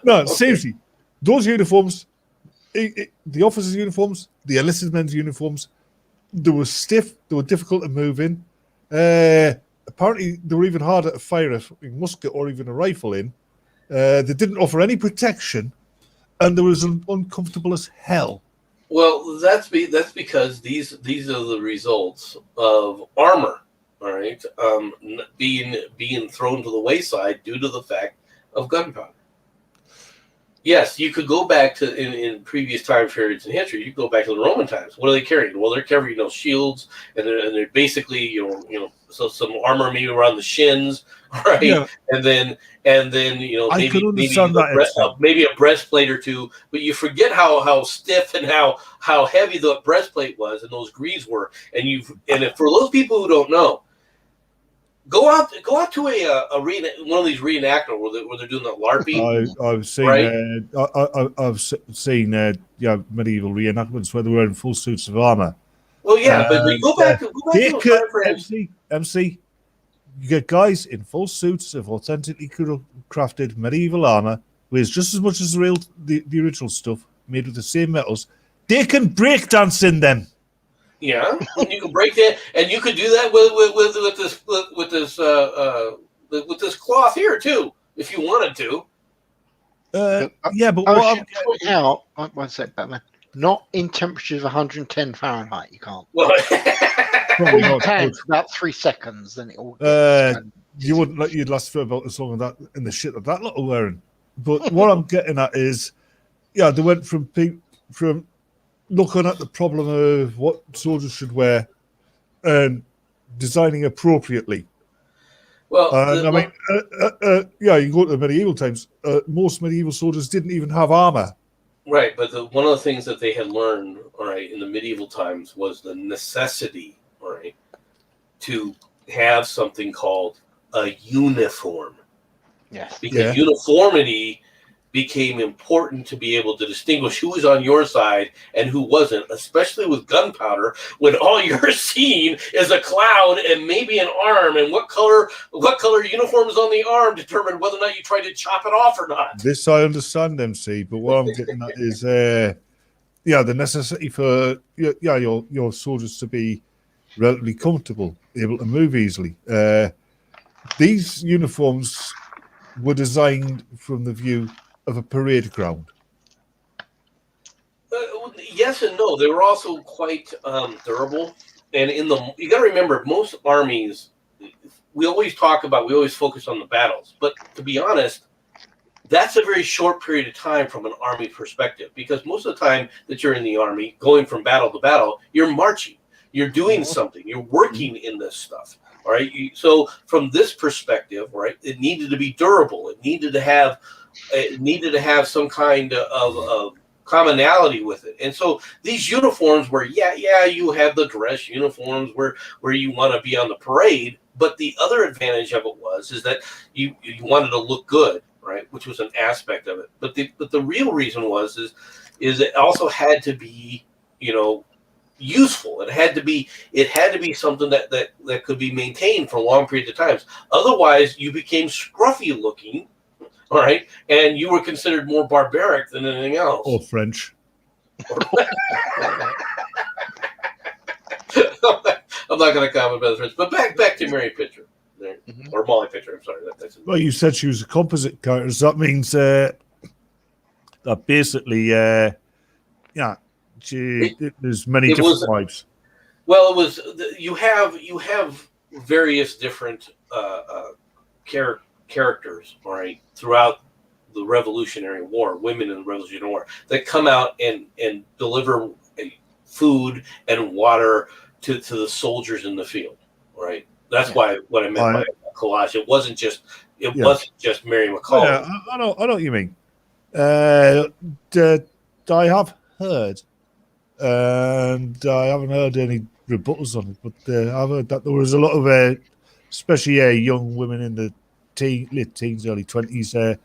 [SPEAKER 3] No, seriously, those uniforms, the officers' uniforms, the enlisted men's uniforms, they were stiff, they were difficult to move in. Apparently, they were even harder to fire a musket or even a rifle in. They didn't offer any protection, and they was uncomfortable as hell.
[SPEAKER 2] Well, that's because these are the results of armor, all right, being thrown to the wayside due to the fact of gunpowder. Yes, you could go back to in previous time periods in history. You could go back to the Roman times. What are they carrying? Well, they're carrying shields, and they're basically so some armor maybe around the shins, right? Yeah. And then maybe a breastplate or two. But you forget how stiff and how heavy the breastplate was and those greaves were. And for those people who don't know, go out to one of these reenactors where they're doing the LARPing.
[SPEAKER 3] I've seen
[SPEAKER 2] right?
[SPEAKER 3] I've seen medieval reenactments where they're wearing full suits of armor.
[SPEAKER 2] Well, yeah, but go back to
[SPEAKER 3] MC. You get guys in full suits of authentically crafted medieval armor, weighs just as much as the original stuff, made with the same metals. They can break dance in them.
[SPEAKER 2] Yeah, you can break that, and you could do that with this cloth here too, if you wanted to.
[SPEAKER 3] But
[SPEAKER 1] I should point out, one sec, Batman. Not in temperatures of 110 Fahrenheit. You can't.
[SPEAKER 2] Well,
[SPEAKER 1] you can for about 3 seconds, then it all.
[SPEAKER 3] You wouldn't let you'd last for about as long as that in the shit that lot are wearing. But what I'm getting at is, they went from looking at the problem of what soldiers should wear and designing appropriately.
[SPEAKER 2] Well,
[SPEAKER 3] you go to the medieval times. Most medieval soldiers didn't even have armor.
[SPEAKER 2] Right, but one of the things that they had learned, all right, in the medieval times was the necessity, all right, to have something called a uniform.
[SPEAKER 1] Yes.
[SPEAKER 2] Because uniformity became important to be able to distinguish who was on your side and who wasn't, especially with gunpowder, when all you're seeing is a cloud and maybe an arm, and what color uniform is on the arm determined whether or not you try to chop it off or not.
[SPEAKER 3] This I understand, MC, but what I'm getting at is the necessity for your soldiers to be relatively comfortable, able to move easily. These uniforms were designed from the view of a parade ground.
[SPEAKER 2] Yes and no. They were also quite durable. And you got to remember, most armies, we always focus on the battles. But to be honest, that's a very short period of time from an army perspective, because most of the time that you're in the army, going from battle to battle, you're marching, you're doing something, you're working in this stuff. All right. So from this perspective, right, it needed to be durable. It needed to have some kind of commonality with it. And so these uniforms were, you have the dress uniforms where you want to be on the parade, but the other advantage of it is that you wanted to look good, right, which was an aspect of it. But the real reason is it also had to be, useful. It had to be something that could be maintained for long periods of times. Otherwise, you became scruffy looking. All right, and you were considered more barbaric than anything else.
[SPEAKER 3] Or French.
[SPEAKER 2] I'm not going to comment about the French, but back to Mary Pitcher, or Molly Pitcher. I'm sorry.
[SPEAKER 3] Well, you said she was a composite character. So that means that basically, there's many different wives.
[SPEAKER 2] Well, it was you have various different characters, all right, throughout the Revolutionary War, women in the Revolutionary War, that come out and deliver food and water to the soldiers in the field, right? That's why what I meant by collage. It wasn't just Mary McCall.
[SPEAKER 3] Yeah, I know what you mean. I have heard, and I haven't heard any rebuttals on it, but I've heard that there was a lot of, especially young women in the late teens, early 20s,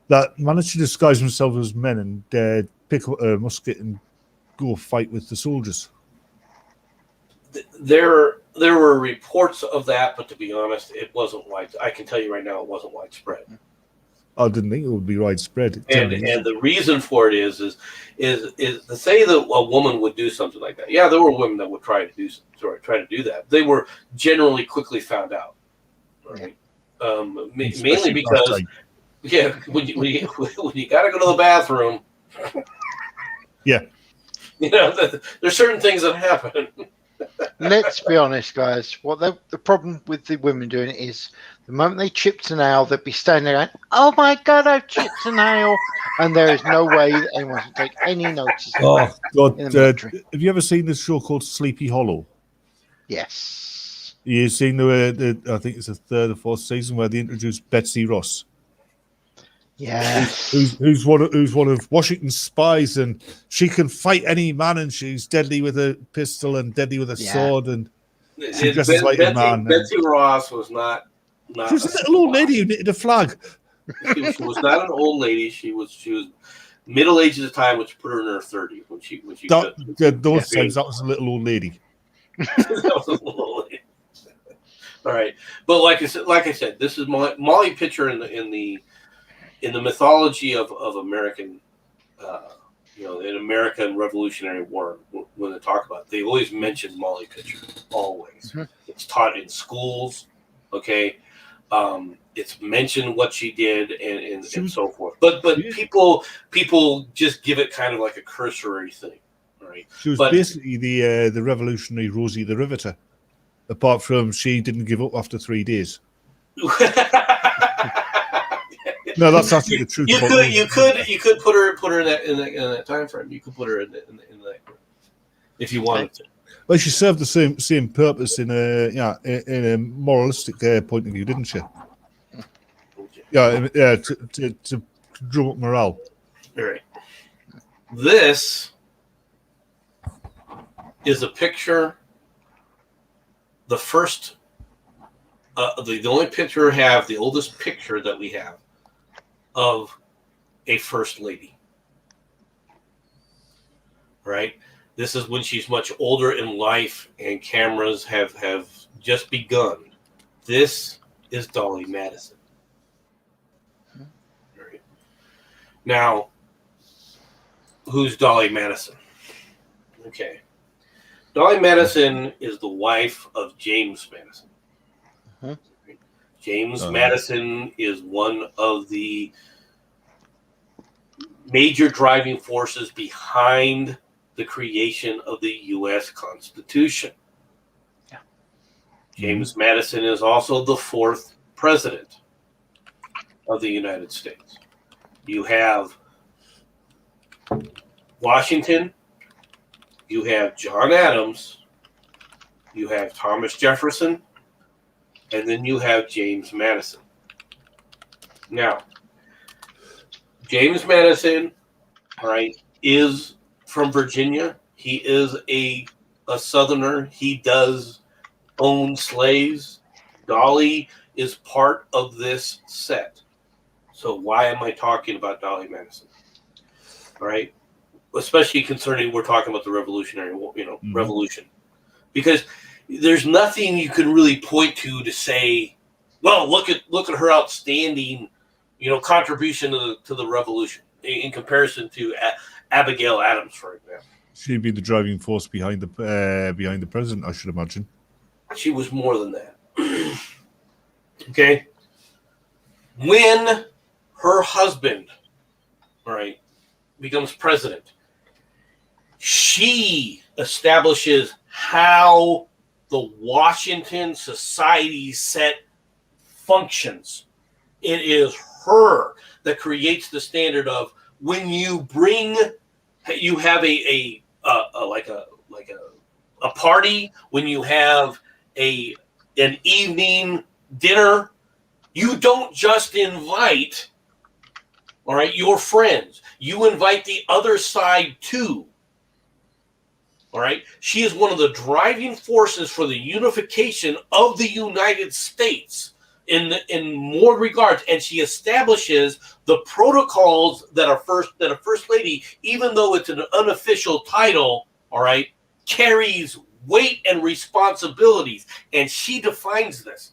[SPEAKER 3] that managed to disguise themselves as men and pick up a musket and go fight with the soldiers.
[SPEAKER 2] There were reports of that, but to be honest, it wasn't widespread. I can tell you right now, it wasn't widespread.
[SPEAKER 3] I didn't think it would be widespread.
[SPEAKER 2] And the reason for it is to say that a woman would do something like that. Yeah, there were women that would try to do that. They were generally quickly found out, right? Mainly because when you got to go to the bathroom, there's certain things that happen.
[SPEAKER 1] Let's be honest, guys. The problem with the women doing it is the moment they chipped a nail, they'd be standing there going, "Oh my God, I've chipped a nail," and there is no way that anyone can take any notice.
[SPEAKER 3] Oh God! Have you ever seen this show called Sleepy Hollow?
[SPEAKER 1] Yes.
[SPEAKER 3] You've seen the I think it's the third or fourth season where they introduced Betsy Ross.
[SPEAKER 1] Yes.
[SPEAKER 3] Who's one of Washington's spies, and she can fight any man, and she's deadly with a pistol and deadly with a sword, and she dresses like a man.
[SPEAKER 2] Betsy Ross was not.
[SPEAKER 3] She was a little old lady who knitted a flag.
[SPEAKER 2] She was not an old lady. She was middle aged at the time, which put her in her 30s when she
[SPEAKER 3] those times that was a little old lady.
[SPEAKER 2] That was a little old lady. All right, but like I said, this is Molly Pitcher in the mythology of American, in American Revolutionary War. When they talk about it, they always mention Molly Pitcher. Always, it's taught in schools. Okay. It's mentioned what she did and so forth, but people just give it kind of like a cursory thing, right?
[SPEAKER 3] She was basically the revolutionary Rosie the Riveter, apart from she didn't give up after 3 days. No, that's actually the truth.
[SPEAKER 2] You could put her in that time frame. You could put her in that if you wanted to.
[SPEAKER 3] Well, she served the same purpose in a moralistic point of view, didn't she? Yeah, to drum up morale.
[SPEAKER 2] All right. This is a picture. The first, the only picture the oldest picture that we have of a first lady. Right. This is when she's much older in life and cameras have just begun. This is Dolly Madison. Right. Now, who's Dolly Madison? Okay. Dolly Madison is the wife of James Madison. James Madison is one of the major driving forces behind the creation of the U.S. Constitution. Yeah. James Madison is also the 4th president of the United States. You have Washington, you have John Adams, you have Thomas Jefferson, and then you have James Madison. Now, James Madison, all right, is from Virginia. He is a Southerner. He does own slaves. Dolly is part of this set. So why am I talking about Dolly Madison? All right, especially concerning we're talking about the Revolutionary War, Revolution, because there's nothing you can really point to say, well, look at her outstanding, contribution to the Revolution in comparison to Abigail Adams, for example.
[SPEAKER 3] She'd be the driving force behind the president, I should imagine.
[SPEAKER 2] She was more than that. Okay. When her husband, all right, becomes president, she establishes how the Washington Society set functions. It is her that creates the standard of when you have a party, when you have an evening dinner, you don't just invite, all right, your friends. You invite the other side too. All right. She is one of the driving forces for the unification of the United States in more regards, and she establishes the protocols that a first lady, even though it's an unofficial title, all right, carries weight and responsibilities, and she defines this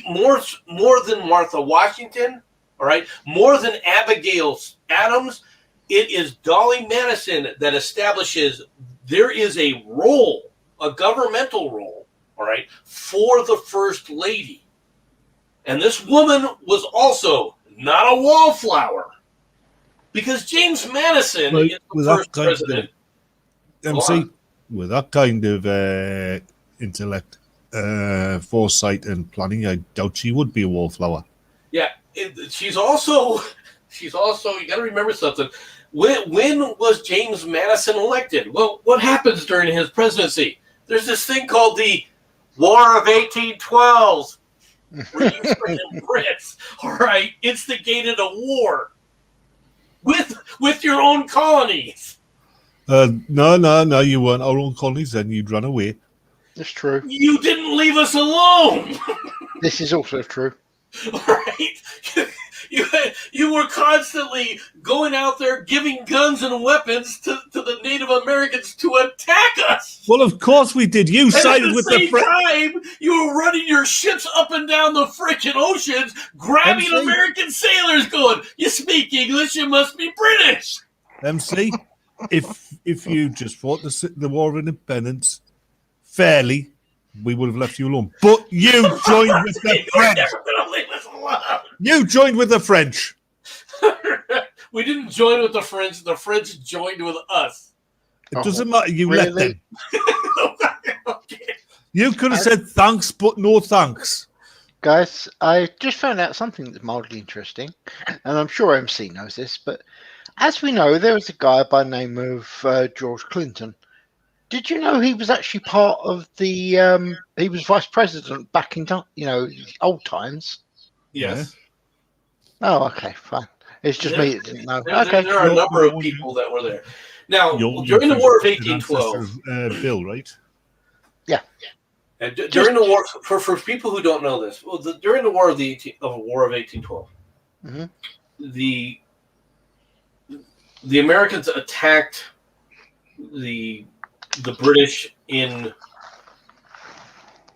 [SPEAKER 2] more than Martha Washington, all right, more than Abigail Adams. It is Dolly Madison that establishes there is a role, a governmental role, all right, for the first lady. And this woman was also not a wallflower, because James Madison is the first president.
[SPEAKER 3] MC, with that kind of intellect, foresight, and planning, I doubt she would be a wallflower.
[SPEAKER 2] Yeah, she's also. You got to remember something. When was James Madison elected? Well, what happens during his presidency? There's this thing called the War of 1812. Where you freaking Brits, all right, instigated a war with your own colonies.
[SPEAKER 3] No, you weren't our own colonies then. You'd run away.
[SPEAKER 1] That's true.
[SPEAKER 2] You didn't leave us alone.
[SPEAKER 1] This is also true.
[SPEAKER 2] All right. You were constantly going out there giving guns and weapons to the Native Americans to attack us.
[SPEAKER 3] Well, of course we did. You sided with the
[SPEAKER 2] French. At the same time, you were running your ships up and down the freaking oceans, grabbing American sailors going, you speak English, you must be British.
[SPEAKER 3] MC, if you just fought the War of Independence fairly, we would have left you alone. But you joined with the French.
[SPEAKER 2] Never gonna leave us alone.
[SPEAKER 3] You joined with the French.
[SPEAKER 2] We didn't join with the French. The French joined with us.
[SPEAKER 3] It doesn't matter. You let them.
[SPEAKER 2] Okay.
[SPEAKER 3] You could have said thanks, but no thanks.
[SPEAKER 1] Guys, I just found out something that's mildly interesting, and I'm sure MC knows this, but as we know, there was a guy by the name of George Clinton. Did you know he was actually part of the? He was vice president back in old times.
[SPEAKER 2] Yes.
[SPEAKER 1] Oh, okay, fine. It's just me that didn't know.
[SPEAKER 2] There
[SPEAKER 1] Okay.
[SPEAKER 2] are a number of people that were there. Now, during the War of 1812,
[SPEAKER 3] Bill, right?
[SPEAKER 1] Yeah.
[SPEAKER 2] And during the war, for people who don't know this, during the War of 1812,
[SPEAKER 1] mm-hmm.
[SPEAKER 2] the Americans attacked the British in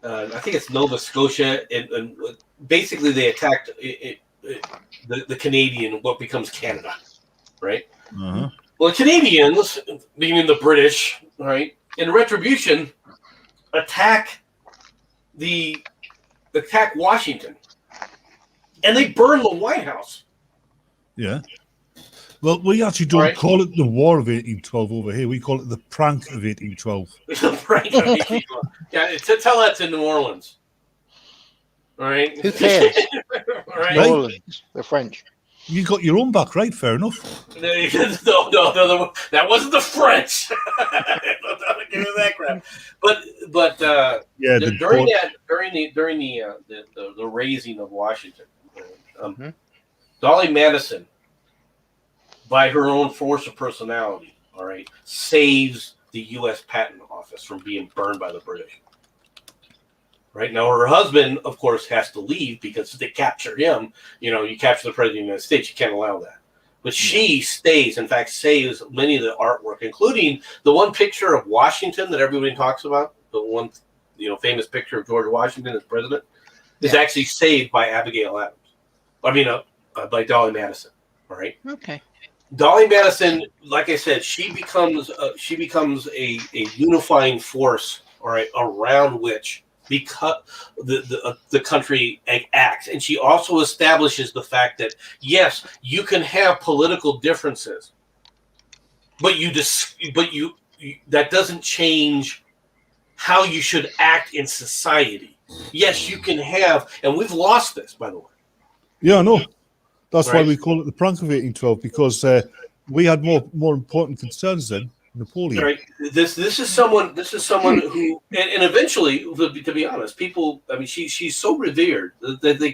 [SPEAKER 2] I think it's Nova Scotia, and basically they attacked the Canadian, what becomes Canada, right?
[SPEAKER 3] Uh-huh.
[SPEAKER 2] Well, the Canadians, meaning the British, right, in retribution, attack Washington, and they burn the White House.
[SPEAKER 3] Yeah. Well, we actually don't call it the War of 1812 over here. We call it the Prank of 1812.
[SPEAKER 2] The Prank of 1812. Yeah, tell that to New Orleans. All right.
[SPEAKER 1] Who cares?
[SPEAKER 2] All right.
[SPEAKER 1] New Orleans, the French.
[SPEAKER 3] You got your own back, right? Fair enough.
[SPEAKER 2] No, that wasn't the French. Don't give me that crap. But
[SPEAKER 3] yeah,
[SPEAKER 2] during the raising of Washington, Dolly Madison, by her own force of personality, all right, saves the U.S. Patent Office from being burned by the British. Right now, her husband, of course, has to leave because they capture him. You know, you capture the president of the United States, you can't allow that. But she stays, in fact, saves many of the artwork, including the one picture of Washington that everybody talks about, the one, famous picture of George Washington as president, is actually saved by Abigail Adams. I mean, by Dolly Madison. All right.
[SPEAKER 1] Okay.
[SPEAKER 2] Dolly Madison, like I said, she becomes a unifying force, all right, around which because the country acts, and she also establishes the fact that yes, you can have political differences, but that doesn't change how you should act in society. Yes, you can have, and we've lost this, by the way.
[SPEAKER 3] Yeah, I know. That's
[SPEAKER 2] Right.
[SPEAKER 3] why we call it the prank of 1812, because we had more important concerns than Napoleon.
[SPEAKER 2] Right. This is someone who and eventually, to be honest, people. I mean, she's so revered that they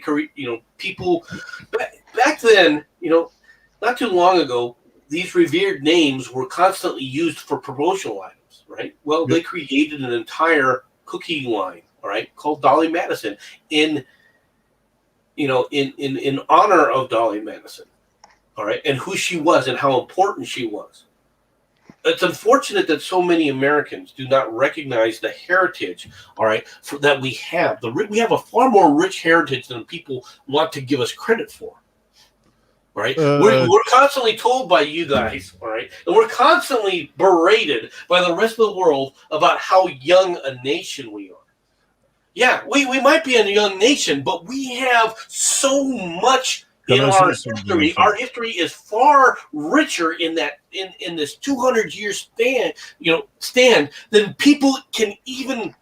[SPEAKER 2] people back then. Not too long ago, these revered names were constantly used for promotional items. Right. Well, they created an entire cookie line. All right, called Dolly Madison in honor of Dolly Madison. All right, and who she was and how important she was. It's unfortunate that so many Americans do not recognize the heritage, all right, that we have. We have a far more rich heritage than people want to give us credit for. All right, we're constantly told by you guys, all right, and we're constantly berated by the rest of the world about how young a nation we are. Yeah, we might be a young nation, but we have so much in our history. Our history is far richer in this 200-year stand than people can even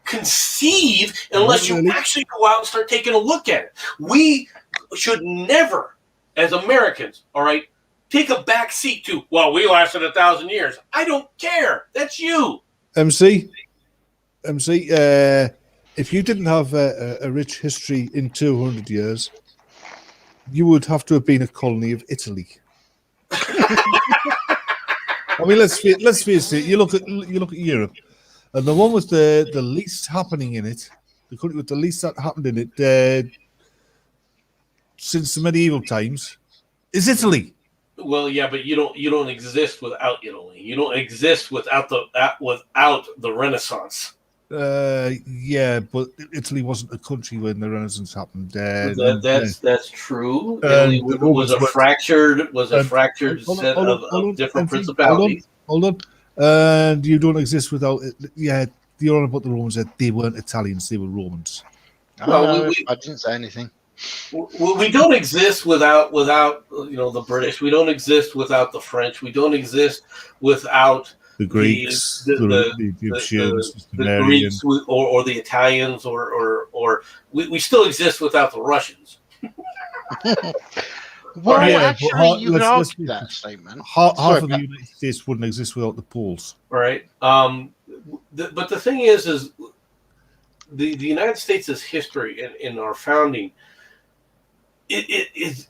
[SPEAKER 2] conceive unless you actually go out and start taking a look at it. We should never, as Americans, all right, take a back seat to, well, we lasted 1,000 years. I don't care. That's you.
[SPEAKER 3] MC, if you didn't have a rich history in 200 years, you would have to have been a colony of Italy. I mean, let's face it. You look at Europe, and the one with the least happening in it, the country with the least that happened in it since the medieval times, is Italy.
[SPEAKER 2] Well, yeah, but you don't exist without Italy. You don't exist without the Renaissance.
[SPEAKER 3] Yeah, but Italy wasn't a country when the Renaissance happened.
[SPEAKER 2] That's true. Italy was a fractured set of different principalities.
[SPEAKER 3] Hold on. And you don't exist without it. Yeah, you're on about the Romans. They weren't Italians; they were Romans.
[SPEAKER 1] Well, I didn't say anything.
[SPEAKER 2] We don't exist without the British. We don't exist without the French. We don't exist without
[SPEAKER 3] the Greeks, the Egyptians,
[SPEAKER 2] the Greeks, or the Italians, or we still exist without the Russians.
[SPEAKER 1] Well, actually, you can argue that statement.
[SPEAKER 3] Half of the United States wouldn't exist without the Poles.
[SPEAKER 2] Right. But the thing is the United States' history in our founding is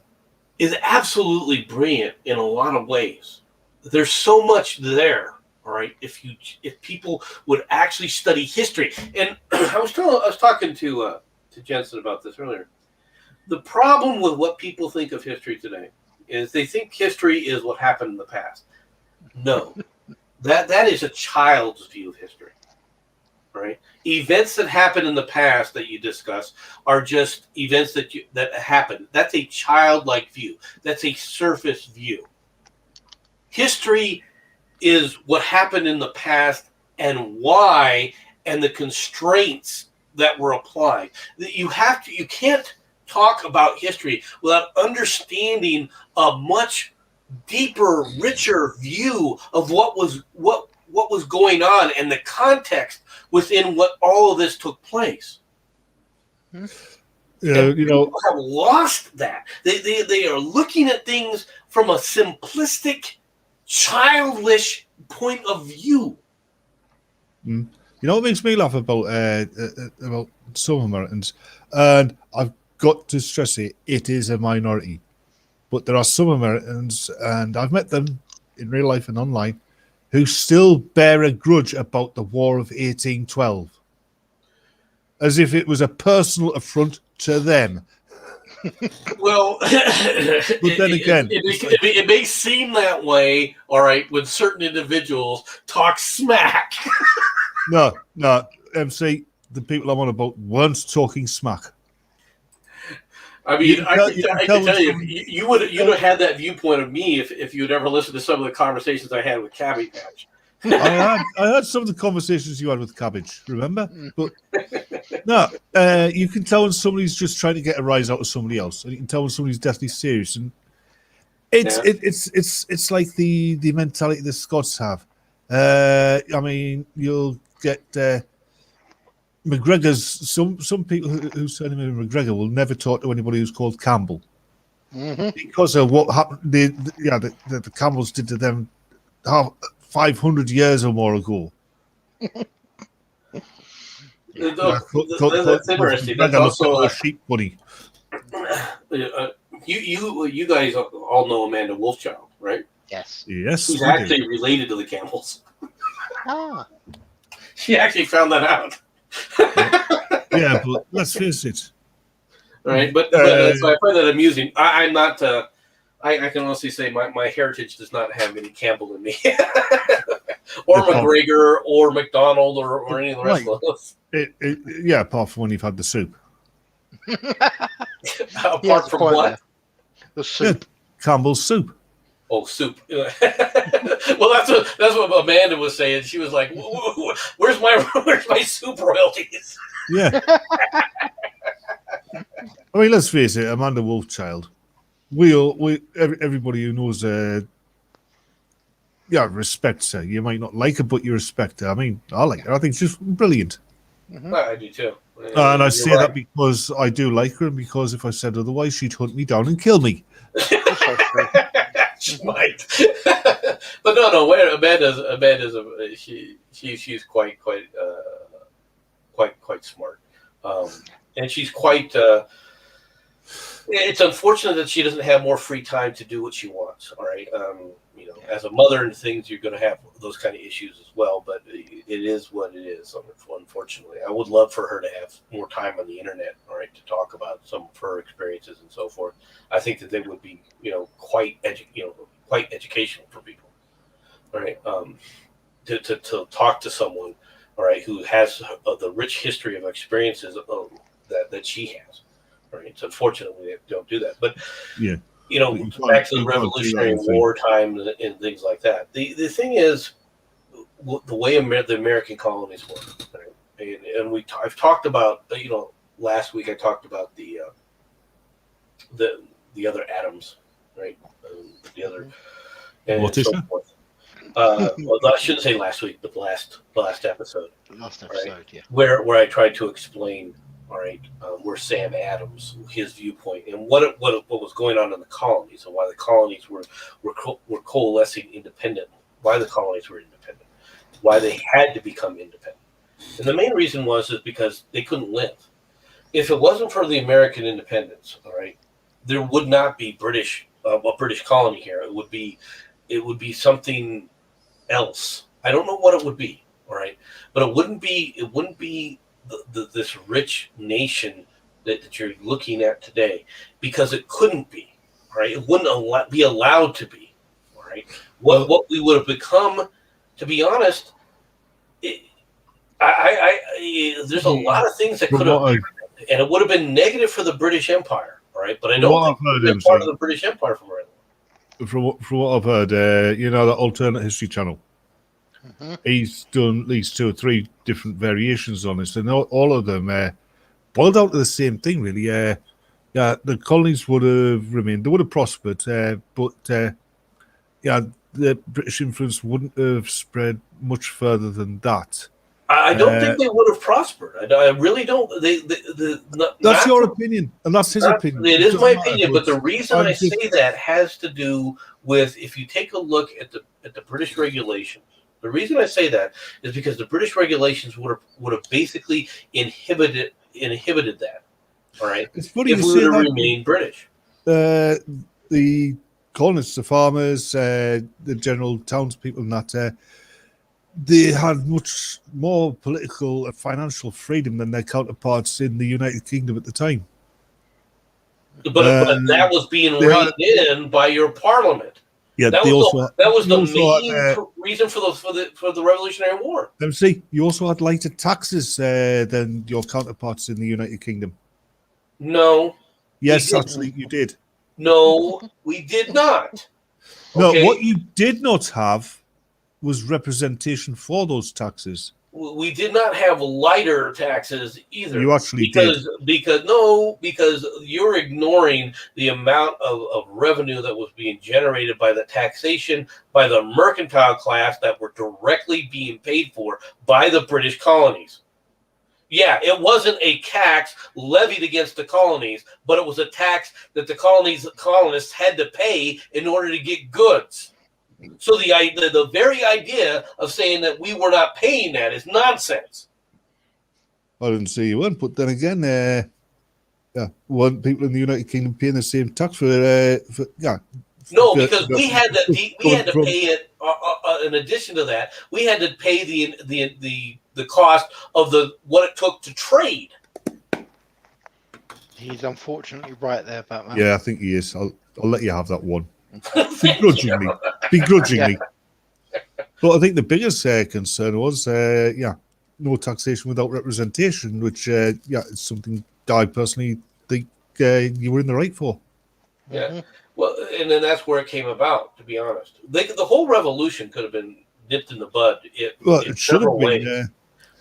[SPEAKER 2] absolutely brilliant in a lot of ways. There's so much there. All right, if people would actually study history, and I was talking to Jensen about this earlier. The problem with what people think of history today is they think history is what happened in the past. No, that is a child's view of history. All right, events that happen in the past that you discuss are just events that happen. That's a childlike view. That's a surface view. History is what happened in the past and why, and the constraints that were applied. You can't talk about history without understanding a much deeper, richer view of what was going on and the context within what all of this took place. People have lost that. They are looking at things from a simplistic, childish point of view.
[SPEAKER 3] You know what makes me laugh about some Americans, and I've got to stress it is a minority, but there are some Americans, and I've met them in real life and online, who still bear a grudge about the War of 1812, as if it was a personal affront to them.
[SPEAKER 2] Well,
[SPEAKER 3] but then again,
[SPEAKER 2] it may seem that way, all right, when certain individuals talk smack.
[SPEAKER 3] No, MC, the people I'm on about weren't talking smack.
[SPEAKER 2] I mean, I can tell you, you would have had that viewpoint of me if you'd ever listened to some of the conversations I had with Cabbage Patch.
[SPEAKER 3] I had some of the conversations you had with Cabbage, remember? But no, you can tell when somebody's just trying to get a rise out of somebody else, and you can tell when somebody's deathly serious. And it's like the mentality the Scots have. I mean, you'll get McGregor's. Some people who surname him McGregor will never talk to anybody who's called Campbell. because of what happened. The Camels did to them 500 years or more ago.
[SPEAKER 2] That's interesting. That's also
[SPEAKER 3] a sheep bunny.
[SPEAKER 2] You guys all know Amanda Wolfchild, right?
[SPEAKER 1] Yes.
[SPEAKER 3] Yes,
[SPEAKER 2] Who's actually related to the Camels.
[SPEAKER 1] Ah.
[SPEAKER 2] She actually found that out.
[SPEAKER 3] Yeah, but let's face it.
[SPEAKER 2] Right, but so I find that amusing. I'm not. I can honestly say my heritage does not have any Campbell in me, or McGregor, or McDonald, or any of the rest of those.
[SPEAKER 3] Yeah, apart from when you've had the soup.
[SPEAKER 2] Apart from what?
[SPEAKER 1] The soup.
[SPEAKER 3] Yeah, Campbell's soup.
[SPEAKER 2] Oh, soup. Well, that's what Amanda was saying. She was like, "Where's my soup royalties?"
[SPEAKER 3] Yeah. I mean, let's face it, Amanda Wolfchild. Everybody who knows her, respects her. You might not like her, but you respect her. I mean, I like her. I think she's brilliant.
[SPEAKER 2] I do too.
[SPEAKER 3] And I say that because I do like her, and because if I said otherwise, she'd hunt me down and kill me.
[SPEAKER 2] She might, but no. Amanda's she's quite smart, and she's quite. It's unfortunate that she doesn't have more free time to do what she wants. All right, as a mother and things, you're going to have those kind of issues as well. But it is what it is. Unfortunately, I would love for her to have more time on the internet, all right, to talk about some of her experiences and so forth. I think that they would be, quite educational for people, all right. To talk to someone, all right, who has the rich history of experiences that she has. Right. It's unfortunate we don't do that, but back to the Revolutionary War time and things like that. The thing is, the way the American colonies work, right? And I've talked about last week I talked about the other atoms, right? The other and so forth. Well, I shouldn't say last week, but the last episode.
[SPEAKER 1] Last episode, right? Yeah.
[SPEAKER 2] Where I tried to explain. All right, where Sam Adams, his viewpoint, and what was going on in the colonies, and why the colonies were coalescing independent, why the colonies were independent, why they had to become independent, and the main reason was because they couldn't live. If it wasn't for the American independence, all right, there would not be a British colony here. It would be something else. I don't know what it would be, all right, but it wouldn't be. This rich nation that you're looking at today, because it couldn't be, all right? It wouldn't be allowed to be, all right? What we would have become, to be honest, there's a lot of things that could have, and it would have been negative for the British Empire, all right? But I don't think it's part of the British Empire from right now.
[SPEAKER 3] From what I've heard, the Alternate History Channel. Mm-hmm. He's done at least 2 or 3 different variations on this, and all of them boiled down to the same thing, really. The colonies would have remained, they would have prospered, but the British influence wouldn't have spread much further than that.
[SPEAKER 2] I don't think they would have prospered. I really don't.
[SPEAKER 3] That's your opinion, and that's his opinion.
[SPEAKER 2] It is my opinion, but the reason I say that has to do with, if you take a look at the British regulations. The reason I say that is because the British regulations would have basically inhibited that. All right,
[SPEAKER 3] it's funny
[SPEAKER 2] if we would have remained British.
[SPEAKER 3] The colonists, the farmers, the general townspeople, and that they had much more political and financial freedom than their counterparts in the United Kingdom at the time.
[SPEAKER 2] But that was being reined in by your Parliament.
[SPEAKER 3] Yeah,
[SPEAKER 2] that was the main reason for the Revolutionary War.
[SPEAKER 3] MC, you also had lighter taxes than your counterparts in the United Kingdom.
[SPEAKER 2] No.
[SPEAKER 3] Yes, actually, you did.
[SPEAKER 2] No, we did not.
[SPEAKER 3] Okay? No, what you did not have was representation for those taxes.
[SPEAKER 2] We did not have lighter taxes either.
[SPEAKER 3] You actually did.
[SPEAKER 2] Because you're ignoring the amount of revenue that was being generated by the taxation by the mercantile class that were directly being paid for by the British colonies. Yeah, it wasn't a tax levied against the colonies, but it was a tax that the colonists had to pay in order to get goods. So the very idea of saying that we were not paying that is nonsense.
[SPEAKER 3] I didn't say you weren't, but then again, weren't people in the United Kingdom paying the same tax for
[SPEAKER 2] No, because we had to pay it. In addition to that, we had to pay the cost of what it took to trade.
[SPEAKER 1] He's unfortunately right there, Batman.
[SPEAKER 3] Yeah, I think he is. I'll let you have that one. Begrudgingly. But I think the biggest concern was, no taxation without representation, which, is something I personally think you were in the right for.
[SPEAKER 2] Yeah. Mm-hmm. Well, and then that's where it came about, to be honest. The whole revolution could have been nipped in the bud in several ways.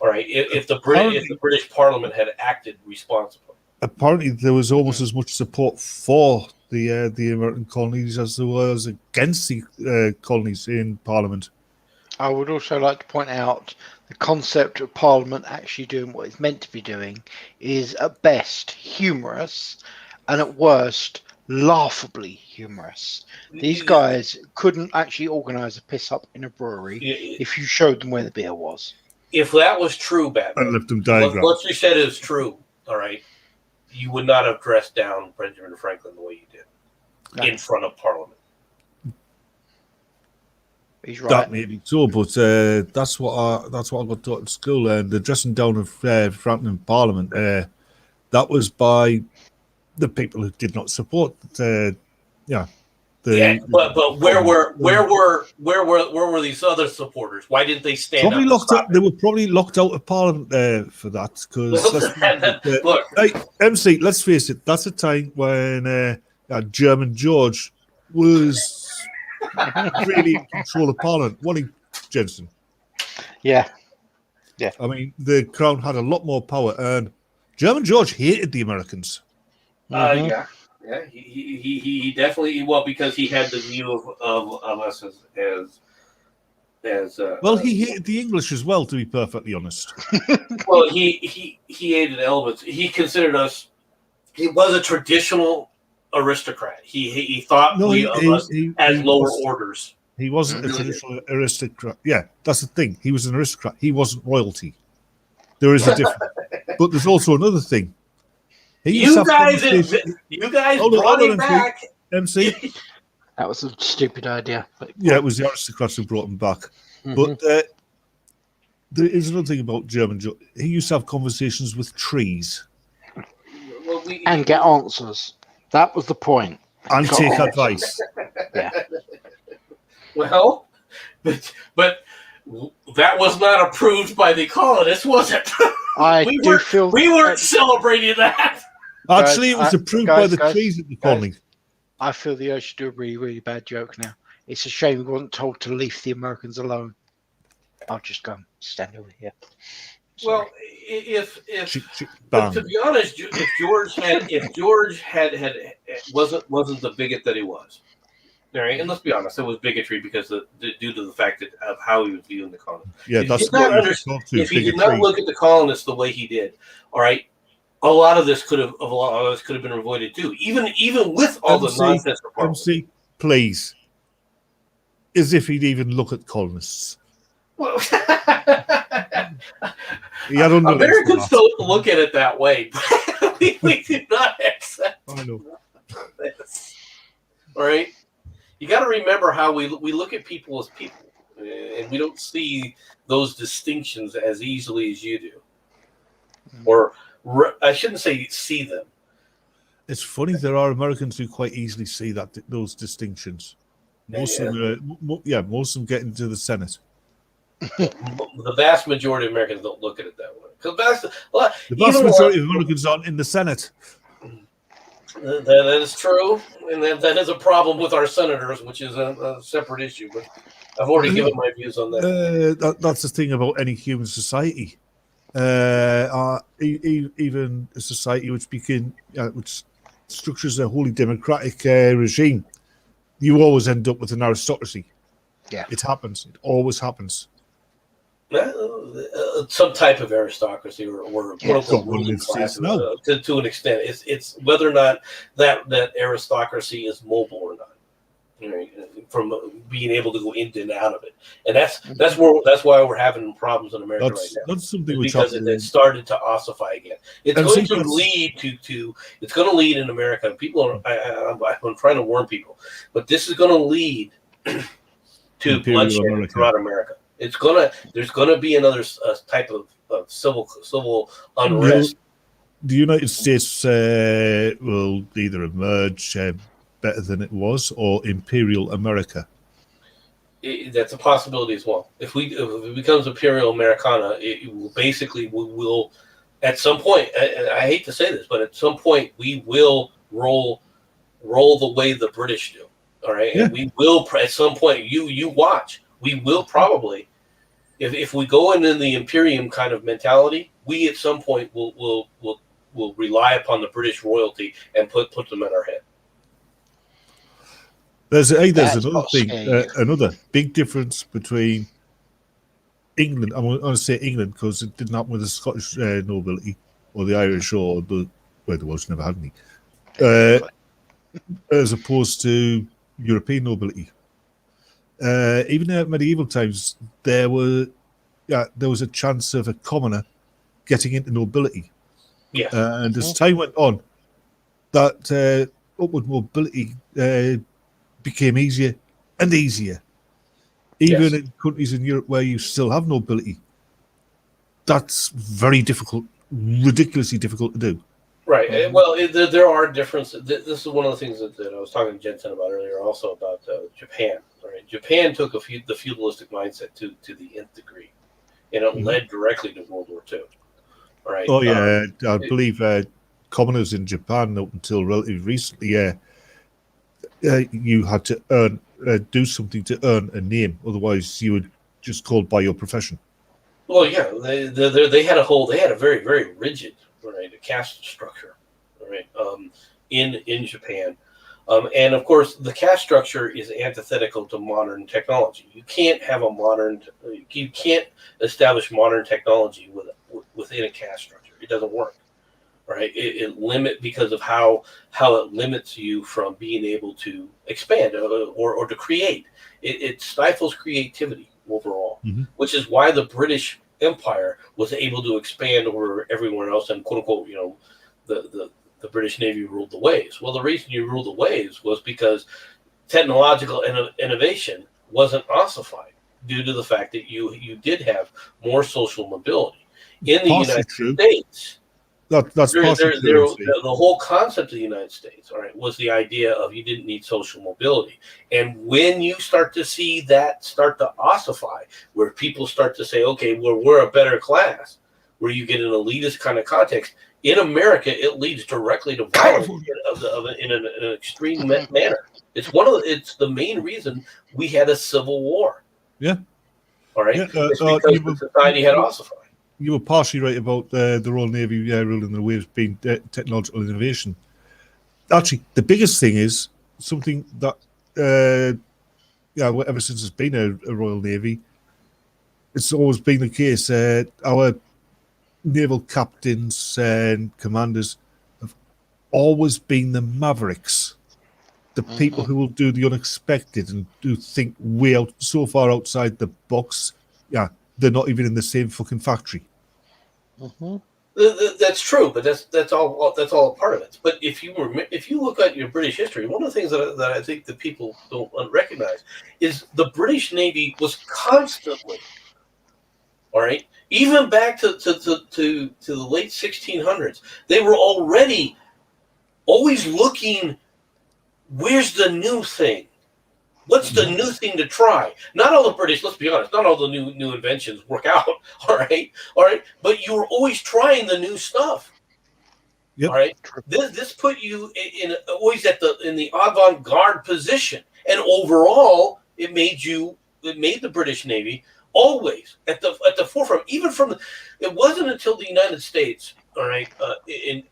[SPEAKER 2] All right, if the British Parliament had acted responsibly.
[SPEAKER 3] Apparently, there was almost as much support for the American colonies as there was against the colonies in Parliament.
[SPEAKER 1] I would also like to point out the concept of Parliament actually doing what it's meant to be doing is at best humorous and at worst laughably humorous. These guys couldn't actually organise a piss up in a brewery if you showed them where the beer was.
[SPEAKER 2] If that was true, Batman,
[SPEAKER 3] and left them diagram.
[SPEAKER 2] What you said is true, all right, you would not have dressed down Benjamin Franklin the way you did in front of Parliament.
[SPEAKER 1] He's right.
[SPEAKER 3] That may be so, but that's what I got taught at school. And the dressing down of Franklin in Parliament, that was by the people who did not support. But
[SPEAKER 2] where were these other supporters? Why didn't they stand up?
[SPEAKER 3] They were probably locked out of Parliament for that. Because
[SPEAKER 2] look,
[SPEAKER 3] hey, MC, let's face it, that's a time when German George was really in control of Parliament, wasn't he, Jensen?
[SPEAKER 1] Yeah.
[SPEAKER 3] I mean, the Crown had a lot more power, and German George hated the Americans.
[SPEAKER 2] Yeah, he definitely because he had the view of us as
[SPEAKER 3] well, he hated the English as well, to be perfectly honest.
[SPEAKER 2] Well, he hated elements. He considered us. He was a traditional aristocrat. He thought as lower orders.
[SPEAKER 3] He wasn't a traditional aristocrat. Yeah, that's the thing. He was an aristocrat. He wasn't royalty. There is a difference. But there's also another thing.
[SPEAKER 2] You guys brought him back.
[SPEAKER 3] MC?
[SPEAKER 1] That was a stupid idea. But
[SPEAKER 3] yeah, it was the aristocrats who brought him back. Mm-hmm. But there is another thing about German George. He used to have conversations with trees.
[SPEAKER 1] And get answers. That was the point.
[SPEAKER 3] And take advice.
[SPEAKER 1] Yeah.
[SPEAKER 2] Well, but that was not approved by the colonists, was it? We weren't celebrating that.
[SPEAKER 3] Actually, it was approved by the trees at the colony.
[SPEAKER 1] I feel the urge to do a really, really bad joke now. It's a shame we wasn't told to leave the Americans alone. I'll just go and stand over here. Sorry.
[SPEAKER 2] Well, but to be honest, if George wasn't the bigot that he was, all right, and let's be honest, it was bigotry because due to the fact of how he was viewing the colonists.
[SPEAKER 3] Yeah,
[SPEAKER 2] if he did not look at the colonists the way he did, all right, a lot of this could have been avoided too. Even with all the nonsense.
[SPEAKER 3] MC, please, as if he'd even look at colonists.
[SPEAKER 2] Well, Americans don't look at it that way. we do not accept.
[SPEAKER 3] I know.
[SPEAKER 2] This. All right, you got to remember how we look at people as people, and we don't see those distinctions as easily as you do, or I shouldn't say see them.
[SPEAKER 3] It's funny there are Americans who quite easily see those distinctions. Most of them get into the Senate.
[SPEAKER 2] The vast majority of Americans don't look at it that way.
[SPEAKER 3] The vast majority of Americans aren't in the Senate.
[SPEAKER 2] That is true, and that is a problem with our senators, which is a separate issue. But I've already given my views on that.
[SPEAKER 3] That's the thing about any human society. Even a society which structures a wholly democratic regime, you always end up with an aristocracy.
[SPEAKER 1] Yeah,
[SPEAKER 3] it happens. It always happens.
[SPEAKER 2] Some type of aristocracy or
[SPEAKER 1] Yes.
[SPEAKER 2] ruling class to an extent. It's whether or not that aristocracy is mobile or not, right, from being able to go in and out of it, and that's why we're having problems in America right now.
[SPEAKER 3] That's something
[SPEAKER 2] because it started to ossify again. It's going to lead to it's going to lead in America. People I'm trying to warn people, but this is going to lead to bloodshed throughout America. There's gonna be another type of civil unrest.
[SPEAKER 3] The United States will either emerge better than it was, or Imperial America.
[SPEAKER 2] That's a possibility as well. If it becomes Imperial Americana, it will basically we will at some point. I hate to say this, but at some point we will roll the way the British do. All right, and we will at some point. You watch. We will probably, if we go in the Imperium kind of mentality, we at some point will rely upon the British royalty and put them at our head.
[SPEAKER 3] There's another thing, another big difference between England. I'm going to say England because it didn't happen with the Scottish nobility or the Irish or the Welsh never had any, as opposed to European nobility. Even in medieval times, there was a chance of a commoner getting into nobility.
[SPEAKER 2] Yeah.
[SPEAKER 3] And as time went on, that upward mobility became easier and easier. Even in countries in Europe where you still have nobility, that's very difficult, ridiculously difficult to do.
[SPEAKER 2] Right. Well, there are differences. This is one of the things that I was talking to Jensen about earlier, also about Japan. Right. Japan took the feudalistic mindset to the nth degree, and it led directly to World War II. Right.
[SPEAKER 3] Oh yeah, I believe commoners in Japan up until relatively recently, you had to do something to earn a name, otherwise you were just called by your profession.
[SPEAKER 2] Well, yeah, they had a very, very rigid, right, a caste structure, right, in Japan. And of course, the caste structure is antithetical to modern technology. You can't establish modern technology within a caste structure. It doesn't work, right? It because of how it limits you from being able to expand or to create. It stifles creativity overall, which is why the British Empire was able to expand over everywhere else, and quote unquote, the British Navy ruled the waves. Well, the reason you ruled the waves was because technological innovation wasn't ossified due to the fact that you did have more social mobility in the United States.
[SPEAKER 3] That's
[SPEAKER 2] the whole concept of the United States, all right, was the idea of you didn't need social mobility. And when you start to see that start to ossify, where people start to say, okay, well, we're a better class, where you get an elitist kind of context, in America, it leads directly to violence in an extreme manner. It's the main reason we had a civil war.
[SPEAKER 3] Yeah.
[SPEAKER 2] All right. It's because the society had ossified.
[SPEAKER 3] You were partially right about the Royal Navy ruling the waves being technological innovation. Actually, the biggest thing is something that, ever since there's been a Royal Navy, it's always been the case. Our naval captains and commanders have always been the mavericks, the people who will do the unexpected and do think way out so far outside the box. Yeah, they're not even in the same fucking factory.
[SPEAKER 2] That's true, but that's all a part of it. But if you look at your British history, one of the things that I think that people don't recognize is the British Navy was constantly, all right, even back to the late 1600s, they were already always looking, where's the new thing? What's the new thing to try? Not all the British, let's be honest, not all the new inventions work out, all right? But you were always trying the new stuff.
[SPEAKER 3] Yep.
[SPEAKER 2] All right. This put you always in the avant-garde position. And overall, it made the British Navy always at the forefront, even it wasn't until the United States, all right,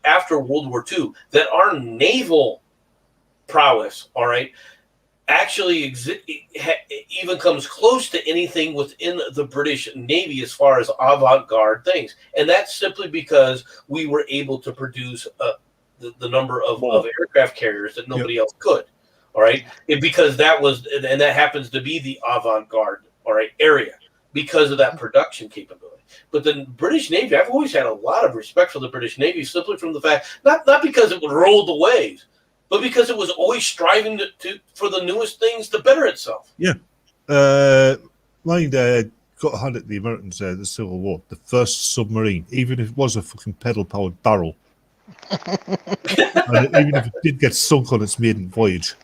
[SPEAKER 2] after World War II, that our naval prowess, all right, actually even comes close to anything within the British Navy as far as avant-garde things. And that's simply because we were able to produce the number of aircraft carriers that nobody else could. All right. Because that happens to be the avant-garde, all right, area because of that production capability. But the British Navy, I've always had a lot of respect for the British Navy simply from the fact, not because it would roll the waves, but because it was always striving for the newest things to better itself.
[SPEAKER 3] Yeah. Mine got a hand at the Americans the Civil War. The first submarine, even if it was a fucking pedal-powered barrel. And even if it did get sunk on its maiden voyage.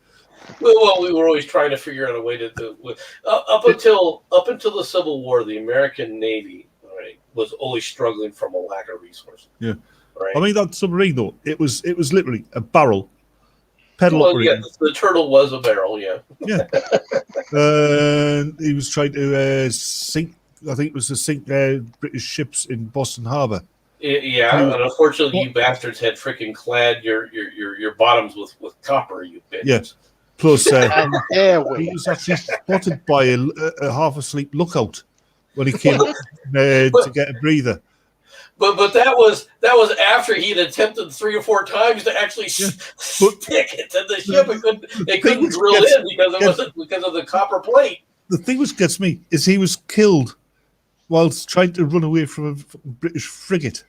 [SPEAKER 2] Well, we were always trying to figure out a way to do up until the Civil War, the American Navy, right, was always struggling from a lack of resources.
[SPEAKER 3] Yeah.
[SPEAKER 2] Right.
[SPEAKER 3] I mean, that submarine, though, it was literally a barrel.
[SPEAKER 2] Yeah, the turtle was a barrel, yeah.
[SPEAKER 3] Yeah. He was trying to sink, I think it was to sink British ships in Boston Harbor.
[SPEAKER 2] Yeah, and unfortunately, you bastards had freaking clad your bottoms with copper, you bitches.
[SPEAKER 3] Yeah. Plus, he
[SPEAKER 1] there
[SPEAKER 3] was actually spotted by a half-asleep lookout when he came up to get a breather.
[SPEAKER 2] But that was after he'd attempted 3 or 4 times to actually stick it to the ship. It couldn't drill in because of the copper plate.
[SPEAKER 3] The thing which gets me is he was killed whilst trying to run away from a British frigate.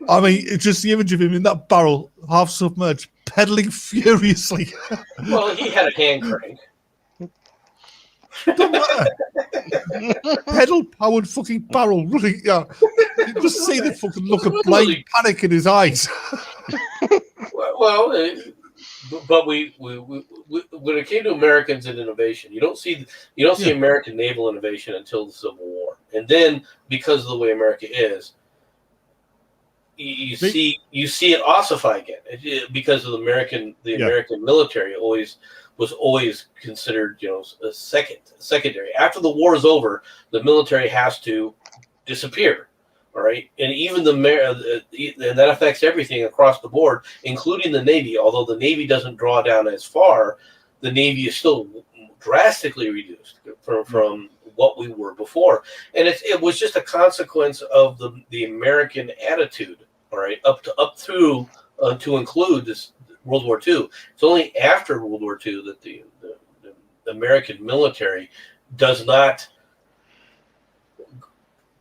[SPEAKER 3] I mean, it's just the image of him in that barrel, half submerged, pedaling furiously.
[SPEAKER 2] Well, he had a hand crank.
[SPEAKER 3] Don't matter. Pedal-powered fucking barrel running. Yeah, you just see the fucking look of blind panic in his eyes.
[SPEAKER 2] Well, but we when it came to Americans and innovation, you don't see American naval innovation until the Civil War, and then because of the way America is, you see it ossify again because of the American military was always considered, a secondary. After the war is over, the military has to disappear, all right? And even and that affects everything across the board, including the Navy. Although the Navy doesn't draw down as far, the Navy is still drastically reduced from what we were before. And it was just a consequence of the American attitude, all right, up through to include this World War II. It's only after World War II that the American military does not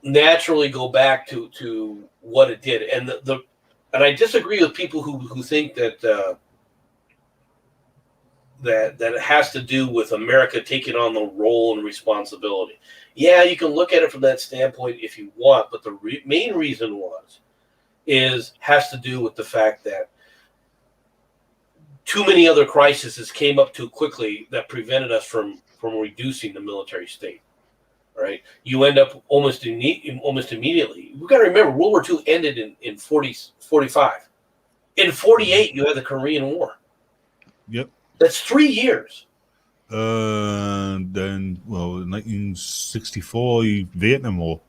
[SPEAKER 2] naturally go back to what it did. And and I disagree with people who think that that it has to do with America taking on the role and responsibility. Yeah, you can look at it from that standpoint if you want, but the main reason has to do with the fact that too many other crises came up too quickly that prevented us from reducing the military state. Right? You end up almost immediately. We've got to remember, World War II ended in 45. In 48, you had the Korean War.
[SPEAKER 3] Yep.
[SPEAKER 2] That's 3 years.
[SPEAKER 3] Then, in 1964, Vietnam War.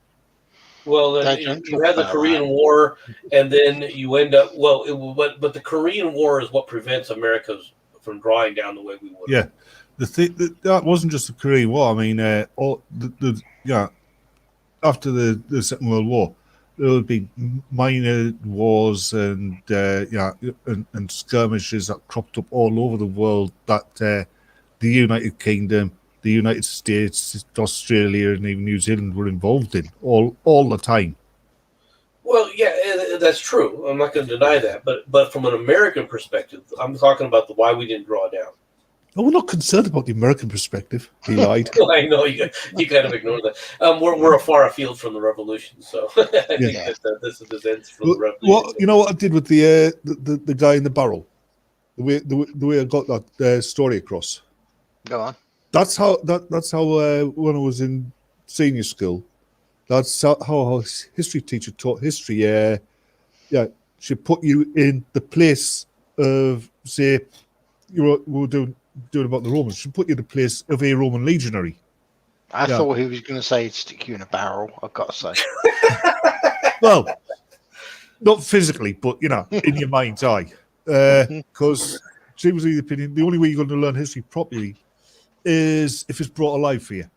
[SPEAKER 2] Well, then you had the Korean War, and then you end up but the Korean War is what prevents America from drawing down the way we would.
[SPEAKER 3] Yeah, that wasn't just the Korean War. I mean, after the Second World War, there would be minor wars and skirmishes that cropped up all over the world. That the United Kingdom, the United States, Australia, and even New Zealand were involved in all the time.
[SPEAKER 2] Well, yeah, that's true. I'm not going to deny that. But from an American perspective, I'm talking about why we didn't draw down.
[SPEAKER 3] No, we're not concerned about the American perspective. He lied.
[SPEAKER 2] Well, I know you kind of ignore that. We're far afield from the revolution, so I think that this ends from the revolution.
[SPEAKER 3] Well, you know what I did with the guy in the barrel? The way I got that story across.
[SPEAKER 1] Go on.
[SPEAKER 3] That's how when I was in senior school, that's how our history teacher taught history. She put you in the place of, say, we were doing about the Romans. She put you in the place of a Roman legionary.
[SPEAKER 1] I thought he was going to say stick you in a barrel. I've got to say.
[SPEAKER 3] Well, not physically, but in your mind's eye, because she was of the opinion the only way you're going to learn history properly is if it's brought alive for you.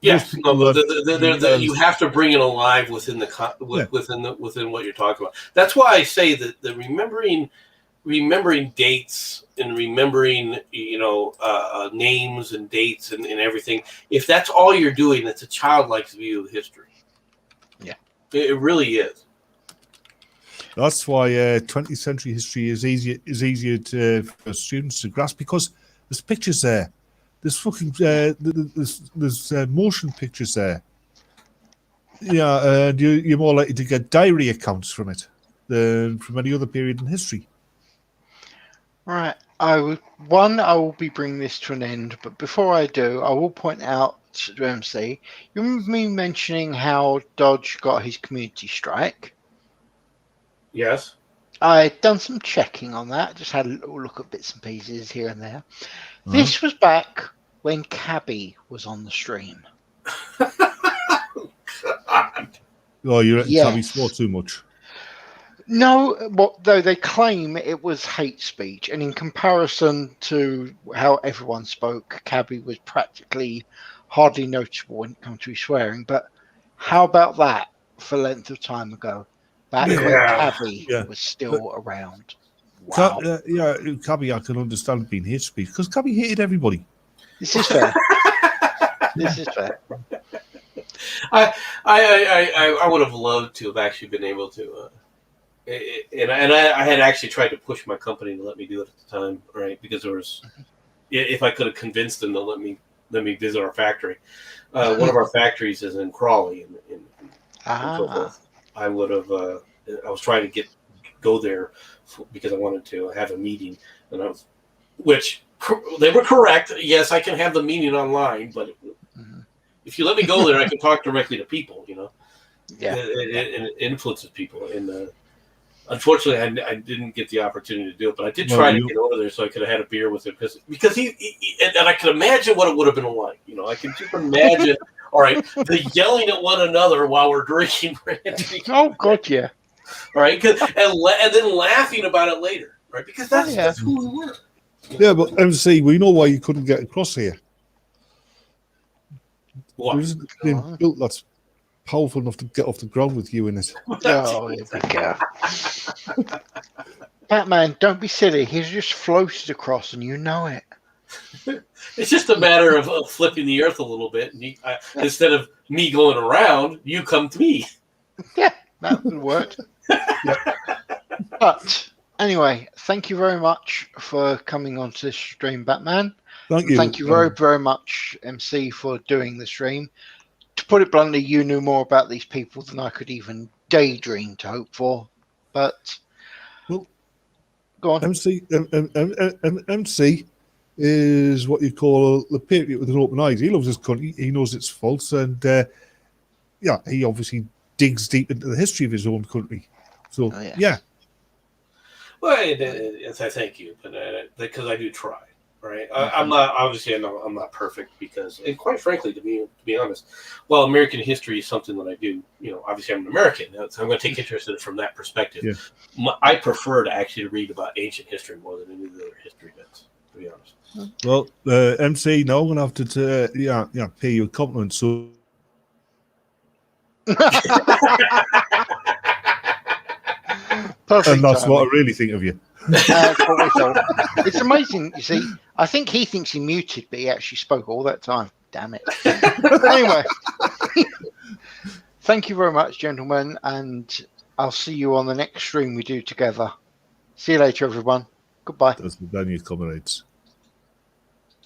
[SPEAKER 2] Yes,
[SPEAKER 3] Most
[SPEAKER 2] no,
[SPEAKER 3] people
[SPEAKER 2] but you have to bring it alive within within what you're talking about. That's why I say that the remembering dates and remembering names and dates and everything. If that's all you're doing, it's a childlike view of history.
[SPEAKER 1] Yeah,
[SPEAKER 2] it really is.
[SPEAKER 3] That's why 20th century history is easier for students to grasp, because there's pictures there. There's fucking there's motion pictures there. Yeah, and you're more likely to get diary accounts from it than from any other period in history.
[SPEAKER 1] Right. I will be bringing this to an end, but before I do, I will point out to MC. You remember me mentioning how Dodge got his community strike?
[SPEAKER 2] Yes.
[SPEAKER 1] I'd done some checking on that. Just had a little look at bits and pieces here and there. This was back when Cabby was on the stream.
[SPEAKER 3] Oh, you reckon
[SPEAKER 1] Yes.
[SPEAKER 3] Cabby swore too much?
[SPEAKER 1] No, though they claim it was hate speech, and in comparison to how everyone spoke, Cabby was practically hardly noticeable when it comes to his swearing. But how about that for length of time ago? Back when Cabby was still around. Wow.
[SPEAKER 3] Cabby, I can understand being hate speech, because Cabby hated everybody.
[SPEAKER 1] This is fair. This is fair.
[SPEAKER 2] I would have loved to have actually been able to, and I had actually tried to push my company to let me do it at the time, right? Because there was, if I could have convinced them to let me visit our factory. One of our factories is in Crawley, in I would have. I was trying to go there because I wanted to have a meeting, and which they were correct. Yes, I can have the meeting online, but if you let me go there, I can talk directly to people.
[SPEAKER 1] Yeah,
[SPEAKER 2] it influences people. And unfortunately, I didn't get the opportunity to do it, but I did try to get over there so I could have had a beer with him because he and I could imagine what it would have been like. I can just imagine. All right, the yelling at one another while we're drinking brandy.
[SPEAKER 1] Oh God, yeah.
[SPEAKER 2] All right, and then laughing about it later, right? Because that's who we were.
[SPEAKER 3] Yeah, but MC, we know why you couldn't get across here.
[SPEAKER 2] What?
[SPEAKER 3] There isn't been built that's powerful enough to get off the ground with you in it.
[SPEAKER 1] Oh, here we go. Batman, don't be silly. He's just floated across, and you know it.
[SPEAKER 2] It's just a matter of flipping the earth a little bit. And instead of me going around, you come to me.
[SPEAKER 1] Yeah, that would work. But anyway, thank you very much for coming onto this stream, Batman.
[SPEAKER 3] Thank you.
[SPEAKER 1] Thank you very, very much, MC, for doing the stream. To put it bluntly, you knew more about these people than I could even daydream to hope for. But,
[SPEAKER 3] well,
[SPEAKER 1] go on.
[SPEAKER 3] MC is what you call a patriot with an open eyes. He loves his country. He knows its faults, and he obviously digs deep into the history of his own country. So, yeah.
[SPEAKER 2] Well, I thank you, because I do try. Right, I'm not obviously. I know I'm not perfect because, and quite frankly, to be honest, while American history is something that I do, obviously I'm an American, so I'm going to take interest in it from that perspective. Yeah. I prefer to actually read about ancient history more than any of the other history bits, to be honest.
[SPEAKER 3] Well, MC, now I'm going to have to pay you a compliment. So.
[SPEAKER 1] Perfect.
[SPEAKER 3] And that's what I really think of you.
[SPEAKER 1] It's amazing, you see. I think he thinks he muted, but he actually spoke all that time. Damn it. Anyway, thank you very much, gentlemen, and I'll see you on the next stream we do together. See you later, everyone. Goodbye.
[SPEAKER 3] That's the Daniel Comrades.